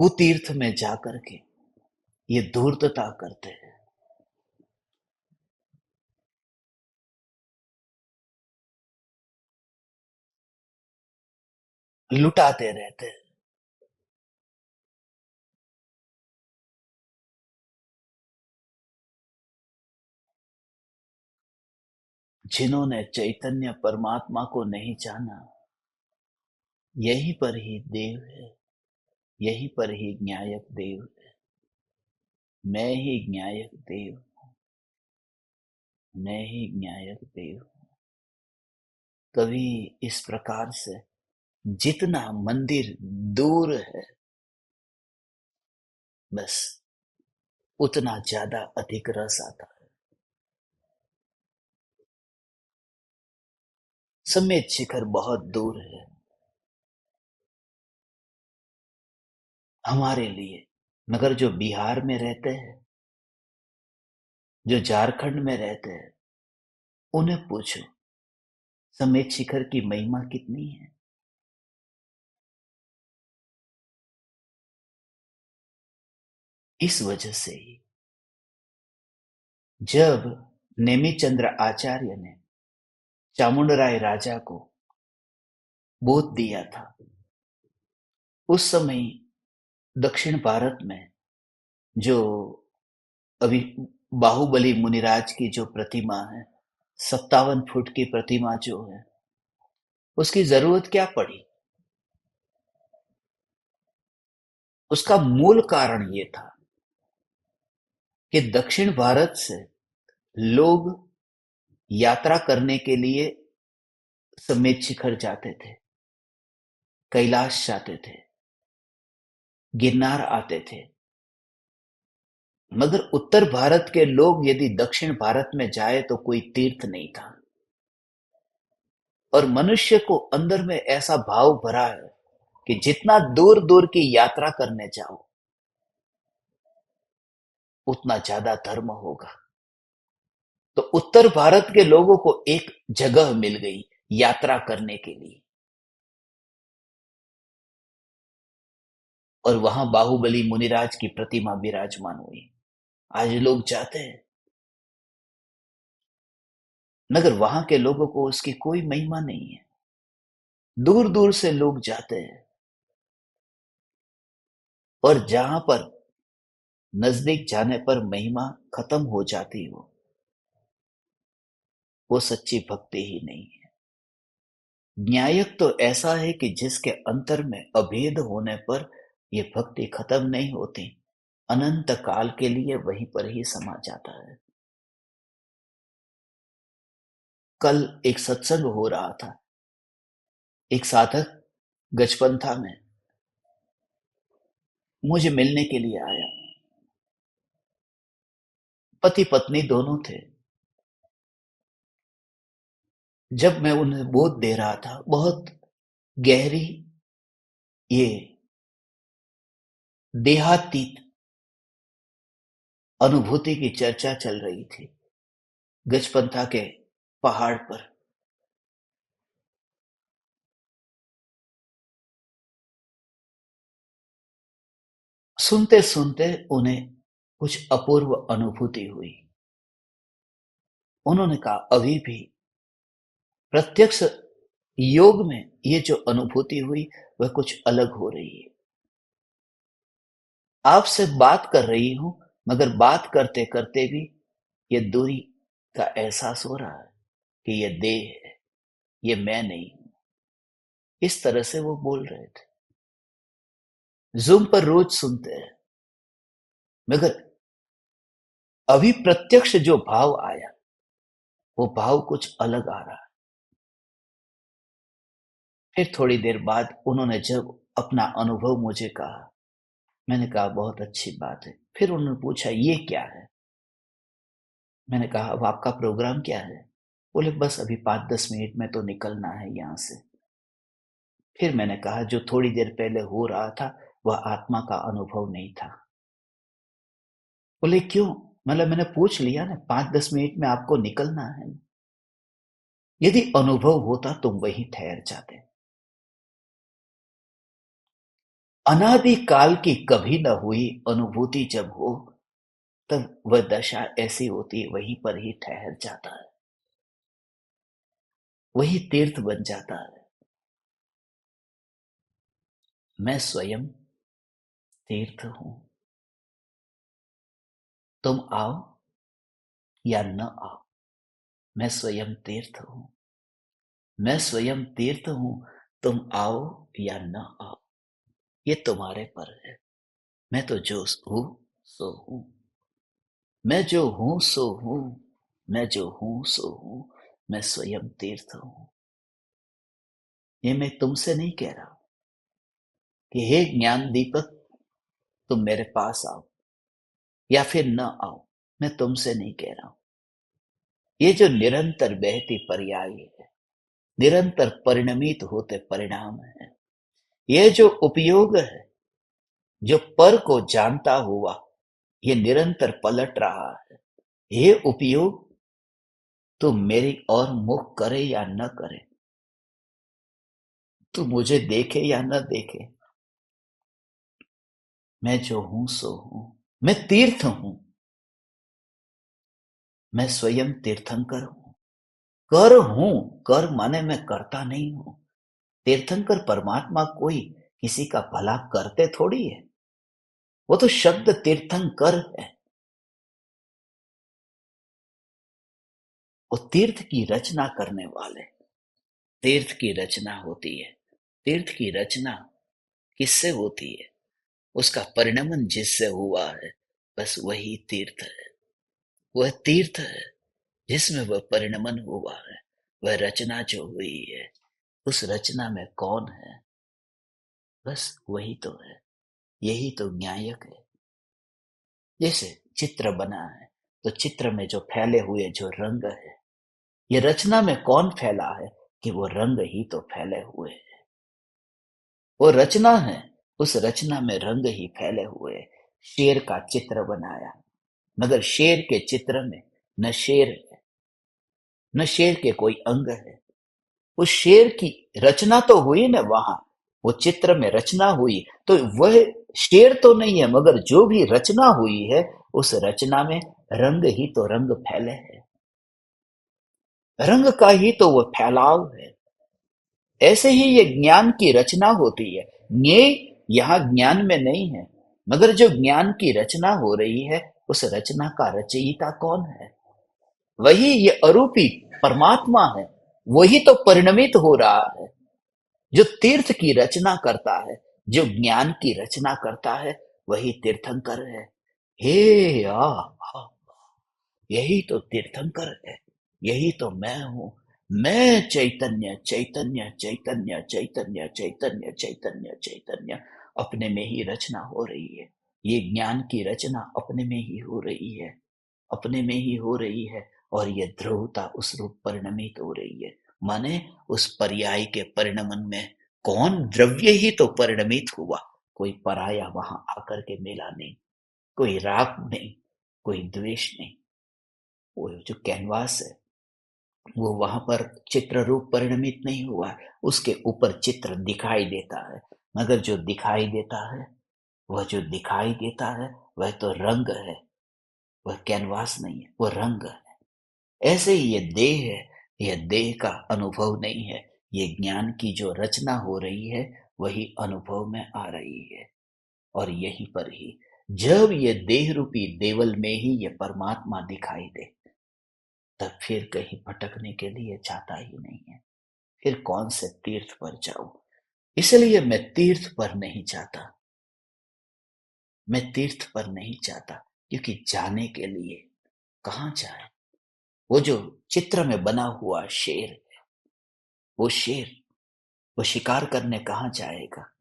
कुतीर्थ में जाकर के ये धूर्तता करते हैं। लुटाते रहते हैं। जिन्होंने चैतन्य परमात्मा को नहीं जाना, यहीं पर ही देव है, यहीं पर ही न्यायक देव है। मैं ही न्यायक देव, मैं ही न्यायक देव। कभी इस प्रकार से जितना मंदिर दूर है, बस उतना ज्यादा अधिक रस आता है। समेत शिखर बहुत दूर है हमारे लिए, मगर जो बिहार में रहते हैं, जो झारखंड में रहते हैं, उन्हें पूछो समेत शिखर की महिमा कितनी है। इस वजह से ही जब नेमिचंद्र आचार्य ने चामुंडराय राजा को बोध दिया था, उस समय दक्षिण भारत में जो अभी बाहुबली मुनिराज की जो प्रतिमा है, 57 फुट की प्रतिमा जो है, उसकी जरूरत क्या पड़ी। उसका मूल कारण ये था कि दक्षिण भारत से लोग यात्रा करने के लिए समेत शिखर जाते थे, कैलाश जाते थे। गिरनार आते थे। मगर उत्तर भारत के लोग यदि दक्षिण भारत में जाए तो कोई तीर्थ नहीं था। और मनुष्य को अंदर में ऐसा भाव भरा है कि जितना दूर दूर की यात्रा करने जाओ उतना ज्यादा धर्म होगा। तो उत्तर भारत के लोगों को एक जगह मिल गई यात्रा करने के लिए, और वहां बाहुबली मुनिराज की प्रतिमा विराजमान हुई। आज लोग जाते हैं, मगर वहां के लोगों को उसकी कोई महिमा नहीं है। दूर दूर से लोग जाते हैं, और जहां पर नजदीक जाने पर महिमा खत्म हो जाती हो, वो सच्ची भक्ति ही नहीं है। न्यायक तो ऐसा है कि जिसके अंतर में अभेद होने पर ये भक्ति खत्म नहीं होती, अनंत काल के लिए वहीं पर ही समा जाता है। कल एक सत्संग हो रहा था, एक साधक गजपंथा में मुझे मिलने के लिए आया। पति पत्नी दोनों थे। जब मैं उन्हें बोध दे रहा था, बहुत गहरी, ये देहातीत अनुभूति की चर्चा चल रही थी गजपंथा के पहाड़ पर। सुनते सुनते उन्हें कुछ अपूर्व अनुभूति हुई। उन्होंने कहा, अभी भी प्रत्यक्ष योग में ये जो अनुभूति हुई वह कुछ अलग हो रही है। आपसे बात कर रही हूं, मगर बात करते करते भी ये दूरी का एहसास हो रहा है कि ये देह है, ये मैं नहीं हूं। इस तरह से वो बोल रहे थे। जूम पर रोज सुनते हैं, मगर अभी प्रत्यक्ष जो भाव आया वो भाव कुछ अलग आ रहा है। फिर थोड़ी देर बाद उन्होंने जब अपना अनुभव मुझे कहा, मैंने कहा बहुत अच्छी बात है। फिर उन्होंने पूछा, ये क्या है? मैंने कहा, अब आपका प्रोग्राम क्या है? बोले, बस अभी 5-10 मिनट में तो निकलना है यहां से। फिर मैंने कहा, जो थोड़ी देर पहले हो रहा था वह आत्मा का अनुभव नहीं था। बोले, क्यों? मतलब मैंने पूछ लिया ना, 5-10 मिनट में आपको निकलना है। यदि अनुभव होता तुम वहीं ठहर जाते। अनादि काल की कभी न हुई अनुभूति जब हो, तब वह दशा ऐसी होती है, वहीं पर ही ठहर जाता है, वही तीर्थ बन जाता है। मैं स्वयं तीर्थ हूं। तुम आओ या न आओ, मैं स्वयं तीर्थ हूं। मैं स्वयं तीर्थ हूं, तुम आओ या न आओ, ये तुम्हारे पर है। मैं तो जो हूं सो हूं। मैं जो हूं सो हूं। मैं जो हूं सो हूं। मैं स्वयं तीर्थ हूं। ये मैं तुमसे नहीं कह रहा कि हे ज्ञान दीपक तुम मेरे पास आओ या फिर न आओ। मैं तुमसे नहीं कह रहा हूं। ये जो निरंतर बहती पर्याय है, निरंतर परिणमित होते परिणाम है, यह जो उपयोग है, जो पर को जानता हुआ ये निरंतर पलट रहा है, ये उपयोग तू मेरी ओर मुख करे या न करे, तू मुझे देखे या न देखे, मैं जो हूं सो हूं। मैं तीर्थ हूं। मैं स्वयं तीर्थंकर हूं। कर हूं। कर माने मैं करता नहीं हूं। तीर्थंकर परमात्मा कोई किसी का भला करते थोड़ी है। वो तो शब्द तीर्थंकर है। वो तीर्थ की रचना करने वाले। तीर्थ की रचना होती है। तीर्थ की रचना किससे होती है? उसका परिणमन जिससे हुआ है, बस वही तीर्थ है। वह तीर्थ है जिसमें वह परिणमन हुआ है। वह रचना जो हुई है, उस रचना में कौन है? बस वही तो है। यही तो न्यायक है। जैसे चित्र बना है, तो चित्र में जो फैले हुए जो रंग है, ये रचना में कौन फैला है? कि वो रंग ही तो फैले हुए हैं। वो रचना है, उस रचना में रंग ही फैले हुए हैं। शेर का चित्र बनाया, मगर शेर के चित्र में न शेर है, न शेर के कोई अंग है। उस शेर की रचना तो हुई ना वहां, वो चित्र में रचना हुई, तो वह शेर तो नहीं है, मगर जो भी रचना हुई है, उस रचना में रंग ही तो रंग फैले हैं। रंग का ही तो वो फैलाव है। ऐसे ही ये ज्ञान की रचना होती है। ये यहाँ ज्ञान में नहीं है, मगर जो ज्ञान की रचना हो रही है, उस रचना का रचयिता कौन है? वही ये अरूपी परमात्मा है। वही तो परिणमित हो रहा है। जो तीर्थ की रचना करता है, जो ज्ञान की रचना करता है, वही तीर्थंकर है। हे आ, यही तो तीर्थंकर है। यही तो मैं हूं। मैं चैतन्य चैतन्य चैतन्य चैतन्य चैतन्य चैतन्य चैतन्य। अपने में ही रचना हो रही है। ये ज्ञान की रचना अपने में ही हो रही है। अपने में ही हो रही है। और ये ध्रुवता उस रूप परिणमित हो रही है। माने उस पर्याय के परिणमन में कौन द्रव्य ही तो परिणमित हुआ। कोई पराया वहां आकर के मिला नहीं। कोई राग नहीं, कोई द्वेष नहीं। वो जो कैनवास है, वो वहां पर चित्र रूप परिणमित नहीं हुआ है। उसके ऊपर चित्र दिखाई देता है, मगर जो दिखाई देता है, वह जो दिखाई देता है, वह तो रंग है। वह कैनवास नहीं है, वो रंग है। ऐसे ही ये देह है। यह देह का अनुभव नहीं है। ये ज्ञान की जो रचना हो रही है, वही अनुभव में आ रही है। और यहीं पर ही, जब ये देह रूपी देवल में ही ये परमात्मा दिखाई दे, तब फिर कहीं भटकने के लिए चाहता ही नहीं है। फिर कौन से तीर्थ पर जाऊं? इसलिए मैं तीर्थ पर नहीं चाहता। मैं तीर्थ पर नहीं चाहता, क्योंकि जाने के लिए कहाँ जाए? वो जो चित्र में बना हुआ शेर, वो शेर, वो शिकार करने कहाँ जाएगा?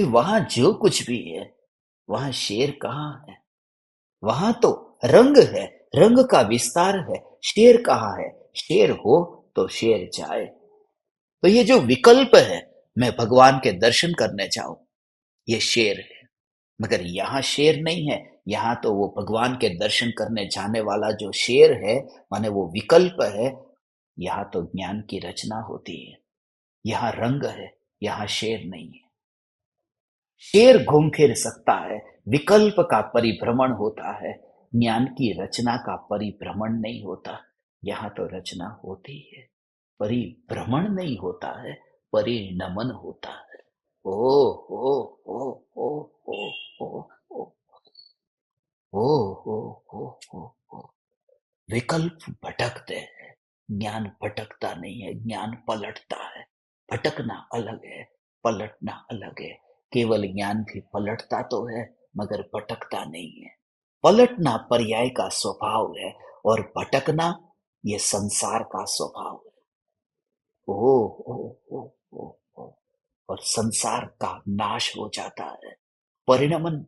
वहां जो कुछ भी है, वहां शेर कहाँ है? वहां तो रंग है। रंग का विस्तार है। शेर कहाँ है? शेर हो तो शेर जाए। तो ये जो विकल्प है, मैं भगवान के दर्शन करने जाऊं, ये शेर है। मगर यहाँ शेर नहीं है। यहाँ तो वो भगवान के दर्शन करने जाने वाला जो शेर है, माने वो विकल्प है। यहाँ तो ज्ञान की रचना होती है। यहाँ रंग है, यहाँ शेर नहीं है। शेर घूम फिर सकता है, विकल्प का परिभ्रमण होता है। ज्ञान की रचना का परिभ्रमण नहीं होता। यहाँ तो रचना होती है, परिभ्रमण नहीं होता है, परिणमन होता है। ओ ओ ओ ओ ओ ओ ओ ओ ओ ओ ओ ओ विकल्प भटकते हैं। ज्ञान भटकता नहीं है, ज्ञान पलटता है। भटकना अलग है, पलटना अलग है। केवल ज्ञान भी पलटता तो है, मगर भटकता नहीं है। पलटना पर्याय का स्वभाव है, और भटकना ये संसार का स्वभाव है। ओ ओ ओ ओ ओ और संसार का नाश हो जाता है। परिणमन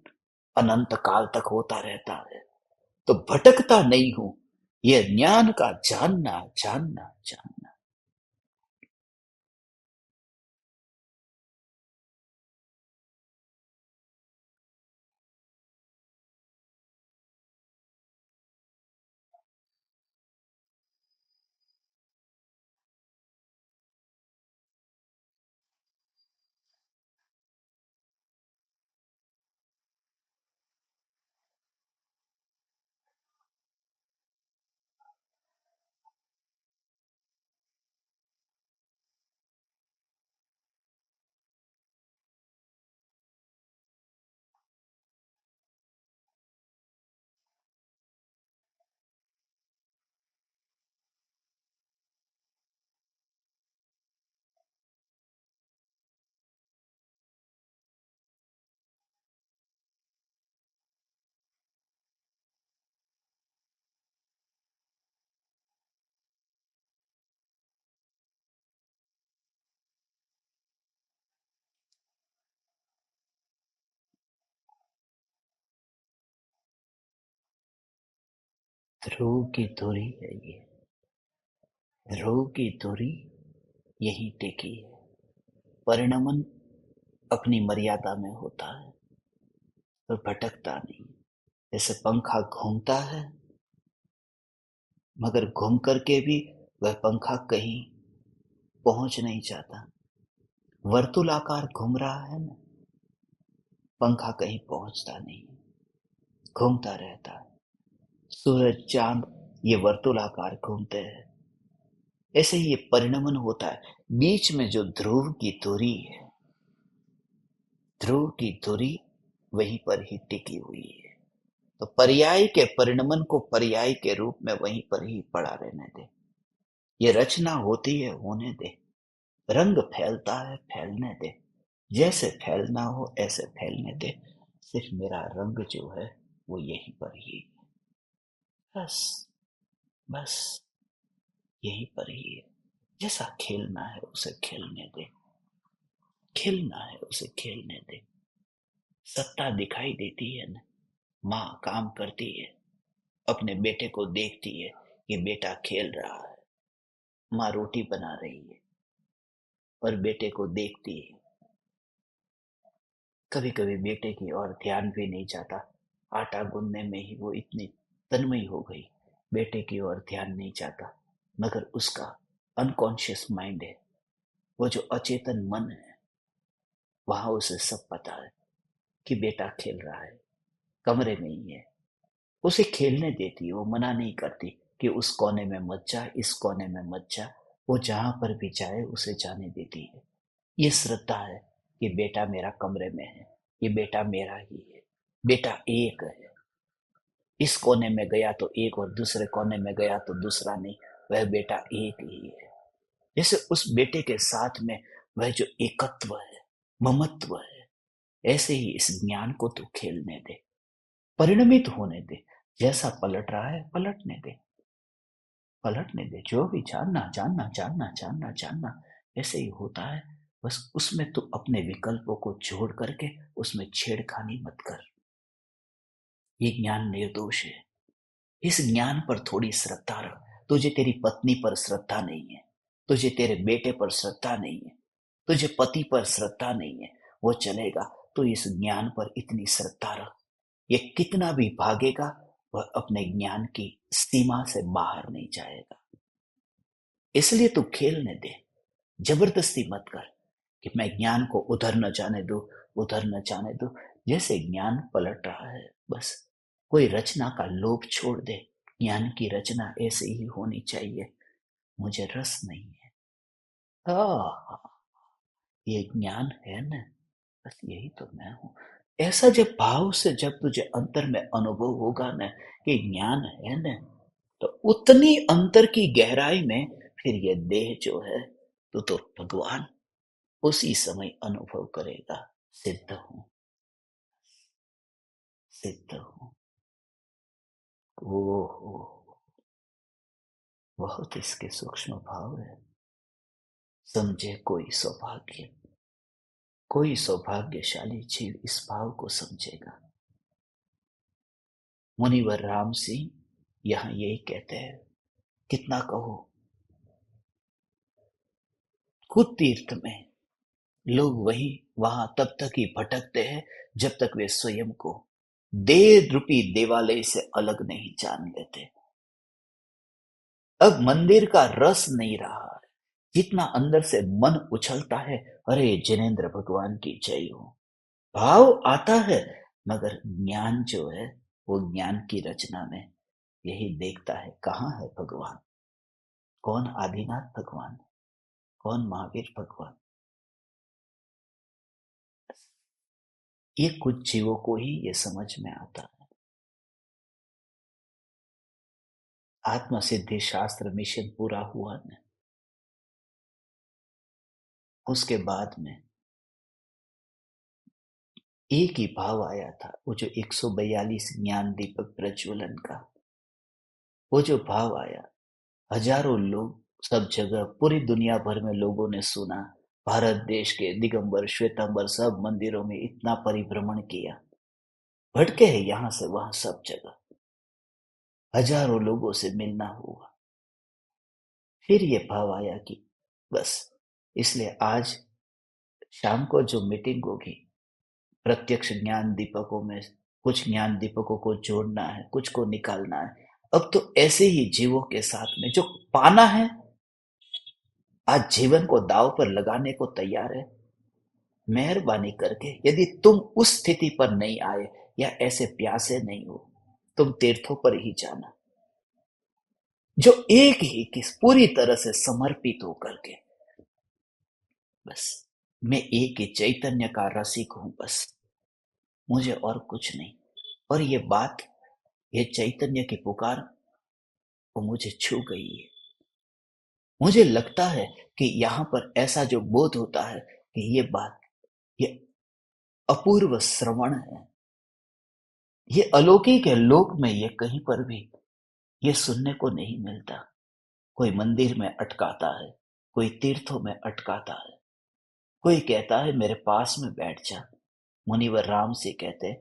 अनंत काल तक होता रहता है। तो भटकता नहीं हूं। यह ज्ञान का जानना जानना जानना। ध्रुव की धुरी है ये, ध्रुव की धुरी यही टिकी है। परिणमन अपनी मर्यादा में होता है तो भटकता नहीं। जैसे पंखा घूमता है, मगर घूम करके भी वह पंखा कहीं पहुंच नहीं जाता। वर्तुलाकार घूम रहा है ना, पंखा कहीं पहुंचता नहीं, घूमता रहता है। सूरज चांद ये वर्तुलाकार घूमते हैं। ऐसे ही ये परिणमन होता है। बीच में जो ध्रुव की धुरी है, ध्रुव की धुरी वहीं पर ही टिकी हुई है। तो पर्याय के परिणमन को पर्याय के रूप में वहीं पर ही पड़ा रहने दे। ये रचना होती है, होने दे। रंग फैलता है, फैलने दे। जैसे फैलना हो ऐसे फैलने दे। सिर्फ मेरा रंग जो है वो यहीं पर ही है। बस, बस यहीं पर ही है। जैसा खेलना है उसे खेलने दे, खेलना है उसे खेलने दे। सत्ता दिखाई देती है ना, माँ काम करती है, अपने बेटे को देखती है कि बेटा खेल रहा है। माँ रोटी बना रही है और बेटे को देखती है। कभी कभी बेटे की ओर ध्यान भी नहीं जाता। आटा गूंदने में ही वो इतनी तन्मयी हो गई, बेटे की ओर ध्यान नहीं जाता। मगर उसका अनकॉन्शियस माइंड है, वो जो अचेतन मन है, वहां उसे सब पता है कि बेटा खेल रहा है, कमरे में ही है। उसे खेलने देती है, वो मना नहीं करती कि उस कोने में मत जा, इस कोने में मत जा। वो जहां पर भी जाए उसे जाने देती है। ये श्रद्धा है कि बेटा मेरा कमरे में है, ये बेटा मेरा ही है, बेटा एक है। इस कोने में गया तो एक और दूसरे कोने में गया तो दूसरा नहीं, वह बेटा एक ही है। जैसे उस बेटे के साथ में वह जो एकत्व है, ममत्व है, ऐसे ही इस ज्ञान को तू खेलने दे, परिणमित होने दे। जैसा पलट रहा है पलटने दे, पलटने दे। जो भी जानना जानना जानना जानना जानना ऐसे ही होता है। बस उसमें तू अपने विकल्पों को जोड़ करके उसमें छेड़खानी मत कर। ये ज्ञान निर्दोष है। इस ज्ञान पर थोड़ी श्रद्धा रख। तुझे तेरी पत्नी पर श्रद्धा नहीं है, तुझे तेरे बेटे पर श्रद्धा नहीं है, तुझे पति पर श्रद्धा नहीं है, वो चलेगा। तो इस ज्ञान पर इतनी श्रद्धा रख, ये कितना भी भागेगा वह अपने ज्ञान की सीमा से बाहर नहीं जाएगा। इसलिए तू खेलने दे, जबरदस्ती मत कर कि मैं ज्ञान को उधर न जाने दो, उधर न जाने दो। जैसे ज्ञान पलट रहा है, बस कोई रचना का लोभ छोड़ दे। ज्ञान की रचना ऐसे ही होनी चाहिए। मुझे रस नहीं है। हाँ, ये ज्ञान है ना, बस यही तो मैं हूं। ऐसा जब भाव से जब तुझे अंतर में अनुभव होगा ना कि ज्ञान है ना, तो उतनी अंतर की गहराई में फिर ये देह जो है तो भगवान उसी समय अनुभव करेगा। सिद्ध हूं, सिद्ध हूं। ओ हो, बहुत इसके सूक्ष्म भाव है। समझे कोई सौभाग्यशाली जीव इस भाव को समझेगा। मुनिवर राम सिंह यहाँ यही कहते हैं, कितना कहो। खुद तीर्थ में लोग वही वहां तब तक ही भटकते हैं जब तक वे स्वयं को देह रूपी देवालय से अलग नहीं जान लेते। अब मंदिर का रस नहीं रहा है। जितना अंदर से मन उछलता है, अरे जिनेंद्र भगवान की जय हो, भाव आता है। मगर ज्ञान जो है वो ज्ञान की रचना में यही देखता है, कहाँ है भगवान, कौन आदिनाथ भगवान, कौन महावीर भगवान। ये कुछ जीवों को ही ये समझ में आता है। आत्म सिद्धि शास्त्र मिशन पूरा हुआ न, उसके बाद में एक ही भाव आया था, वो जो 142 ज्ञान दीपक प्रज्वलन का वो जो भाव आया। हजारों लोग सब जगह पूरी दुनिया भर में लोगों ने सुना। भारत देश के दिगंबर श्वेतांबर सब मंदिरों में इतना परिभ्रमण किया, भटके हैं यहां से वहां सब जगह। हजारों लोगों से मिलना होगा। फिर ये भाव आया कि बस, इसलिए आज शाम को जो मीटिंग होगी, प्रत्यक्ष ज्ञान दीपकों में कुछ ज्ञान दीपकों को जोड़ना है, कुछ को निकालना है। अब तो ऐसे ही जीवों के साथ में जो पाना है, आज जीवन को दांव पर लगाने को तैयार है। मेहरबानी करके यदि तुम उस स्थिति पर नहीं आए या ऐसे प्यासे नहीं हो, तुम तीर्थों पर ही जाना, जो एक ही किस पूरी तरह से समर्पित होकर के, बस मैं एक ही चैतन्य का रसिक हूं, बस मुझे और कुछ नहीं। और ये बात, ये चैतन्य की पुकार वो मुझे छू गई है। मुझे लगता है कि यहाँ पर ऐसा जो बोध होता है कि ये बात, ये अपूर्व श्रवण है, ये अलौकिक है। लोक में ये कहीं पर भी ये सुनने को नहीं मिलता। कोई मंदिर में अटकाता है, कोई तीर्थों में अटकाता है, कोई कहता है मेरे पास में बैठ जा। मुनिवर राम से कहते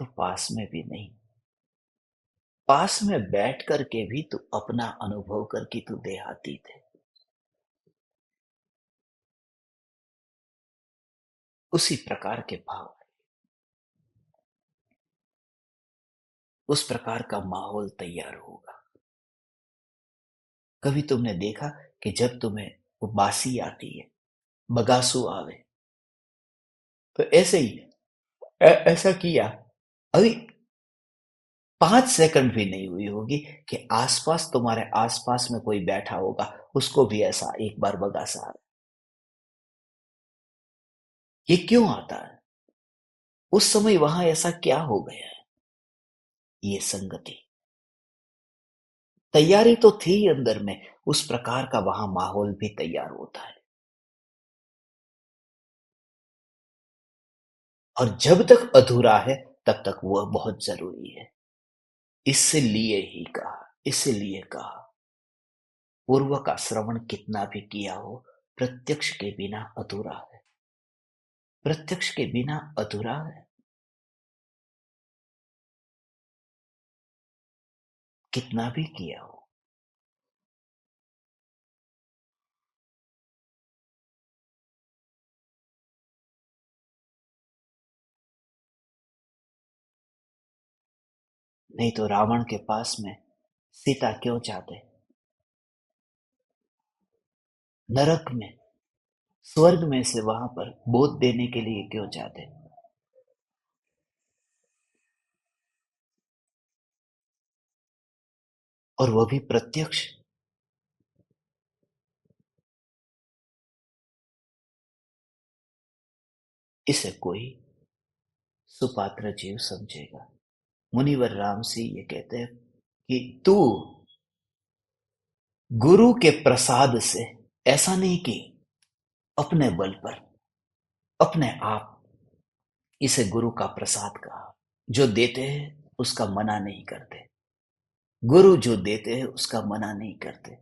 तो पास में भी नहीं, पास में बैठ करके भी तू अपना अनुभव करके तू देहाती थे। उसी प्रकार के भाव, उस प्रकार का माहौल तैयार होगा। कभी तुमने देखा कि जब तुम्हें उबासी आती है, बगासू आवे, तो ऐसे ही ऐसा किया, अभी 5 सेकंड भी नहीं हुई होगी कि आसपास, तुम्हारे आसपास में कोई बैठा होगा, उसको भी ऐसा एक बार बगासा आ। ये क्यों आता है? उस समय वहां ऐसा क्या हो गया है? ये संगति, तैयारी तो थी अंदर में, उस प्रकार का वहां माहौल भी तैयार होता है। और जब तक अधूरा है तब तक वह बहुत जरूरी है। इसलिए ही कहा, इसलिए कहा, पूर्व का श्रवण कितना भी किया हो, प्रत्यक्ष के बिना अधूरा है। प्रत्यक्ष के बिना अधूरा है। कितना भी किया हो। नहीं तो रावण के पास में सीता क्यों चाहते? नरक में, स्वर्ग में से वहां पर बोध देने के लिए क्यों चाहते? और वह भी प्रत्यक्ष। इसे कोई सुपात्र जीव समझेगा। मुनिवर राम से ये कहते हैं कि तू गुरु के प्रसाद से, ऐसा नहीं कि अपने बल पर, अपने आप, इसे गुरु का प्रसाद कहा। जो देते हैं उसका मना नहीं करते, गुरु जो देते हैं उसका मना नहीं करते।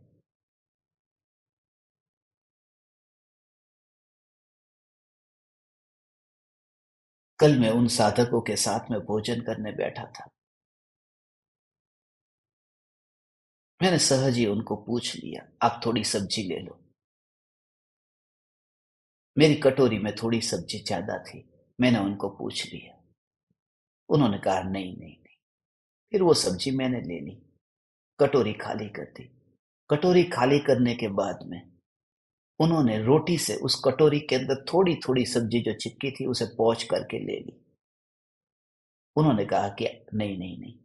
कल मैं उन साधकों के साथ में भोजन करने बैठा था। मैंने सहज ही उनको पूछ लिया, आप थोड़ी सब्जी ले लो। मेरी कटोरी में थोड़ी सब्जी ज्यादा थी, मैंने उनको पूछ लिया। उन्होंने कहा नहीं नहीं नहीं। फिर वो सब्जी मैंने ले ली, कटोरी खाली कर दी। कटोरी खाली करने के बाद में उन्होंने रोटी से उस कटोरी के अंदर थोड़ी थोड़ी सब्जी जो चिपकी थी उसे पौंछ करके ले ली। उन्होंने कहा कि नहीं नहीं नहीं,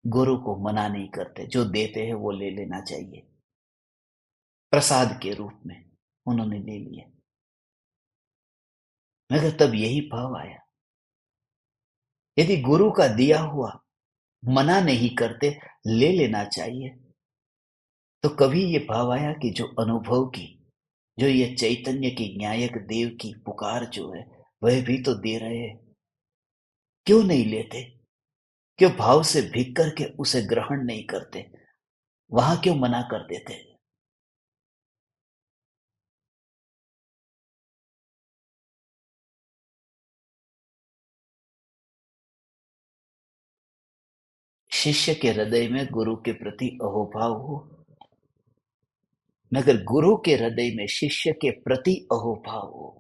गुरु को मना नहीं करते, जो देते हैं वो ले लेना चाहिए। प्रसाद के रूप में उन्होंने ले लिया। मगर तब यही भाव आया, यदि गुरु का दिया हुआ मना नहीं करते, ले लेना चाहिए, तो कभी ये भाव आया कि जो अनुभव की, जो ये चैतन्य की न्यायक देव की पुकार जो है, वह भी तो दे रहे हैं, क्यों नहीं लेते? क्यों भाव से भीग करके उसे ग्रहण नहीं करते? वहां क्यों मना कर देते? शिष्य के हृदय में गुरु के प्रति अहोभाव हो, मगर गुरु के हृदय में शिष्य के प्रति अहोभाव हो,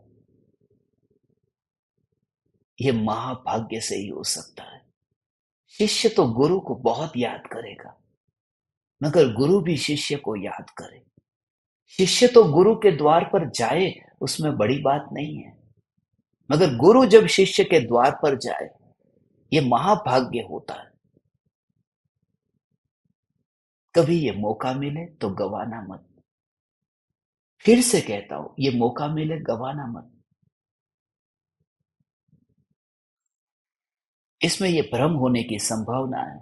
यह महाभाग्य से ही हो सकता है। शिष्य तो गुरु को बहुत याद करेगा, मगर गुरु भी शिष्य को याद करे। शिष्य तो गुरु के द्वार पर जाए, उसमें बड़ी बात नहीं है, मगर गुरु जब शिष्य के द्वार पर जाए, यह महाभाग्य होता है। कभी ये मौका मिले तो गवाना मत। फिर से कहता हूं, ये मौका मिले गवाना मत। इसमें यह भ्रम होने की संभावना है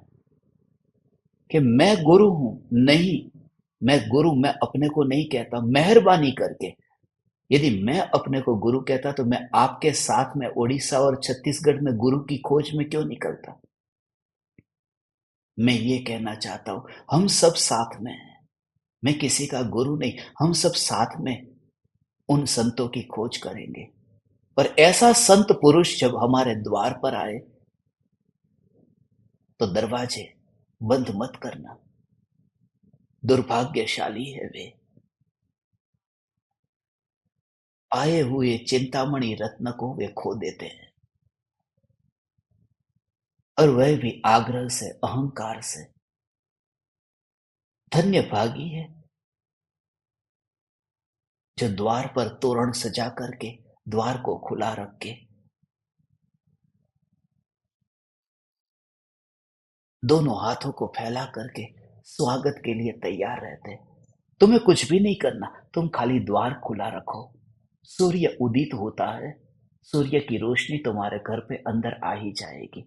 कि मैं गुरु हूं। नहीं, मैं गुरु, मैं अपने को नहीं कहता। मेहरबानी करके, यदि मैं अपने को गुरु कहता तो मैं आपके साथ में उड़ीसा और छत्तीसगढ़ में गुरु की खोज में क्यों निकलता। मैं ये कहना चाहता हूं, हम सब साथ में हैं। मैं किसी का गुरु नहीं, हम सब साथ में उन संतों की खोज करेंगे। पर ऐसा संत पुरुष जब हमारे द्वार पर आए तो दरवाजे बंद मत करना। दुर्भाग्यशाली है वे, आए हुए चिंतामणि रत्न को वे खो देते हैं, और वह भी आग्रह से, अहंकार से। धन्य भागी है जो द्वार पर तोरण सजा करके द्वार को खुला रख के दोनों हाथों को फैला करके स्वागत के लिए तैयार रहते। तुम्हें कुछ भी नहीं करना, तुम खाली द्वार खुला रखो। सूर्य उदित होता है, सूर्य की रोशनी तुम्हारे घर पे अंदर आ ही जाएगी।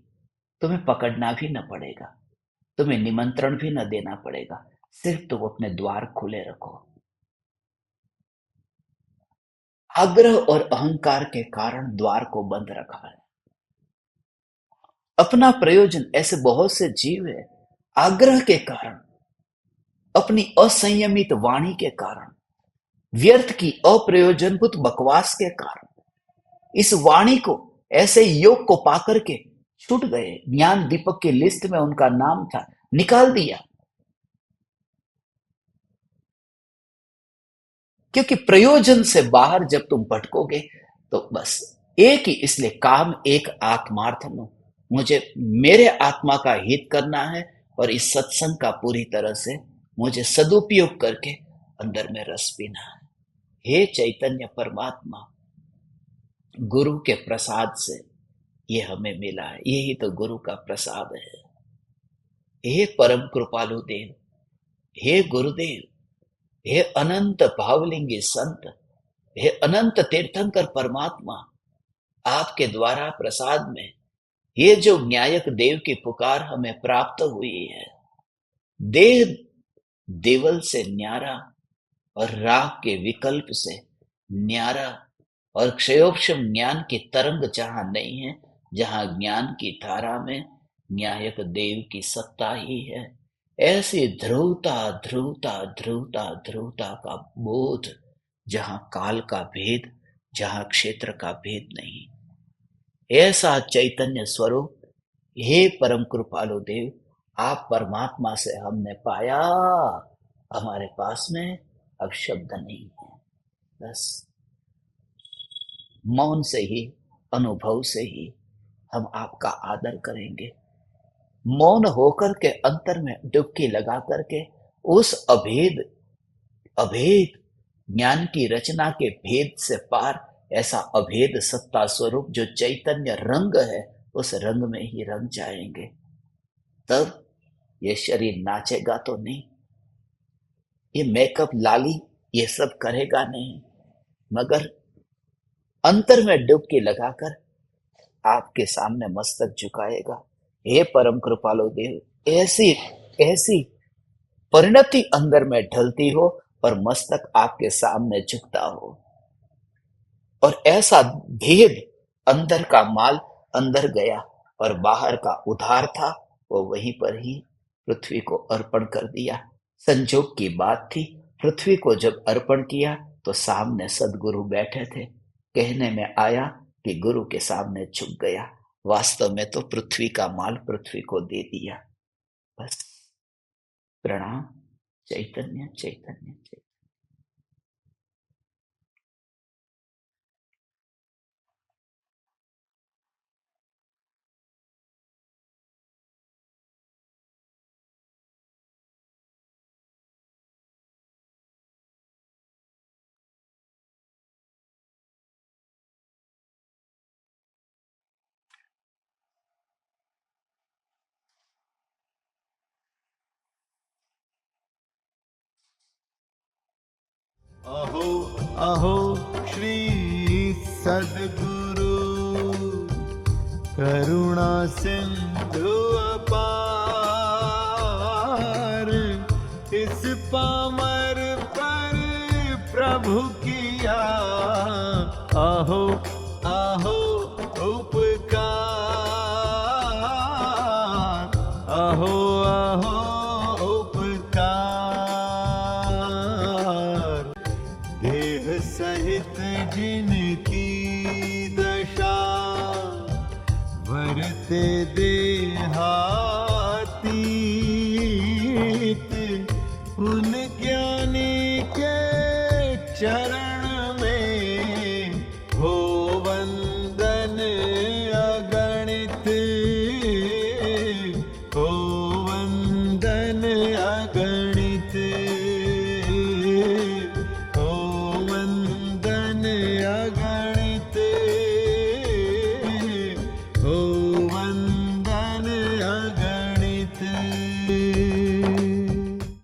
तुम्हें पकड़ना भी न पड़ेगा, तुम्हें निमंत्रण भी न देना पड़ेगा, सिर्फ तुम अपने द्वार खुले रखो। आग्रह और अहंकार के कारण द्वार को बंद रखा है। अपना प्रयोजन, ऐसे बहुत से जीव है, आग्रह के कारण, अपनी असंयमित वाणी के कारण, व्यर्थ की अप्रयोजनभूत बकवास के कारण, इस वाणी को, ऐसे योग को पाकर के छूट गए। ज्ञान दीपक की लिस्ट में उनका नाम था, निकाल दिया। क्योंकि प्रयोजन से बाहर जब तुम भटकोगे तो बस एक ही, इसलिए काम एक आत्मार्थन, मुझे मेरे आत्मा का हित करना है और इस सत्संग का पूरी तरह से मुझे सदुपयोग करके अंदर में रस पीना है। हे चैतन्य परमात्मा, गुरु के प्रसाद से ये हमें मिला है, यही तो गुरु का प्रसाद है। हे परम कृपालु देव, हे गुरुदेव, हे अनंत भावलिंगी संत, हे अनंत तीर्थंकर परमात्मा, आपके द्वारा प्रसाद में ये जो न्यायक देव की पुकार हमें प्राप्त हुई है, देह देवल से न्यारा और राग के विकल्प से न्यारा, और क्षयोपशम ज्ञान की तरंग जहां नहीं है, जहां ज्ञान की धारा में न्यायक देव की सत्ता ही है, ऐसी ध्रुवता ध्रुवता ध्रुवता ध्रुवता का बोध, जहां काल का भेद, जहां क्षेत्र का भेद नहीं, ऐसा चैतन्य स्वरूप हे परम कृपालु देव, आप परमात्मा से हमने पाया। हमारे पास में अब शब्द नहीं है, बस मौन से ही, अनुभव से ही हम आपका आदर करेंगे। मौन होकर के अंतर में डुबकी लगा करके उस अभेद अभेद ज्ञान की रचना के भेद से पार, ऐसा अभेद सत्ता स्वरूप जो चैतन्य रंग है, उस रंग में ही रंग जाएंगे। तब ये शरीर नाचेगा तो नहीं, ये मेकअप लाली ये सब करेगा नहीं, मगर अंतर में डुबकी लगाकर आपके सामने मस्तक झुकाएगा। हे परम कृपालु देव, ऐसी ऐसी परिणति अंदर में ढलती हो और मस्तक आपके सामने झुकता हो, और ऐसा भेद, अंदर का माल अंदर गया और बाहर का उधार था, वो वहीं पर ही पृथ्वी को अर्पण कर दिया। संजोग की बात थी, पृथ्वी को जब अर्पण किया तो सामने सदगुरु बैठे थे। कहने में आया कि गुरु के सामने झुक गया, वास्तव में तो पृथ्वी का माल पृथ्वी को दे दिया। बस प्रणाम। चैतन्य चैतन्य चैतन्य। अहो अहो श्री सद्गुरु करुणा सिंधु अपार, इस पामर पर प्रभु किया आहो आहो उपकार, आहो आहो उपकार। देह सहित जिनकी दशा, वरते दे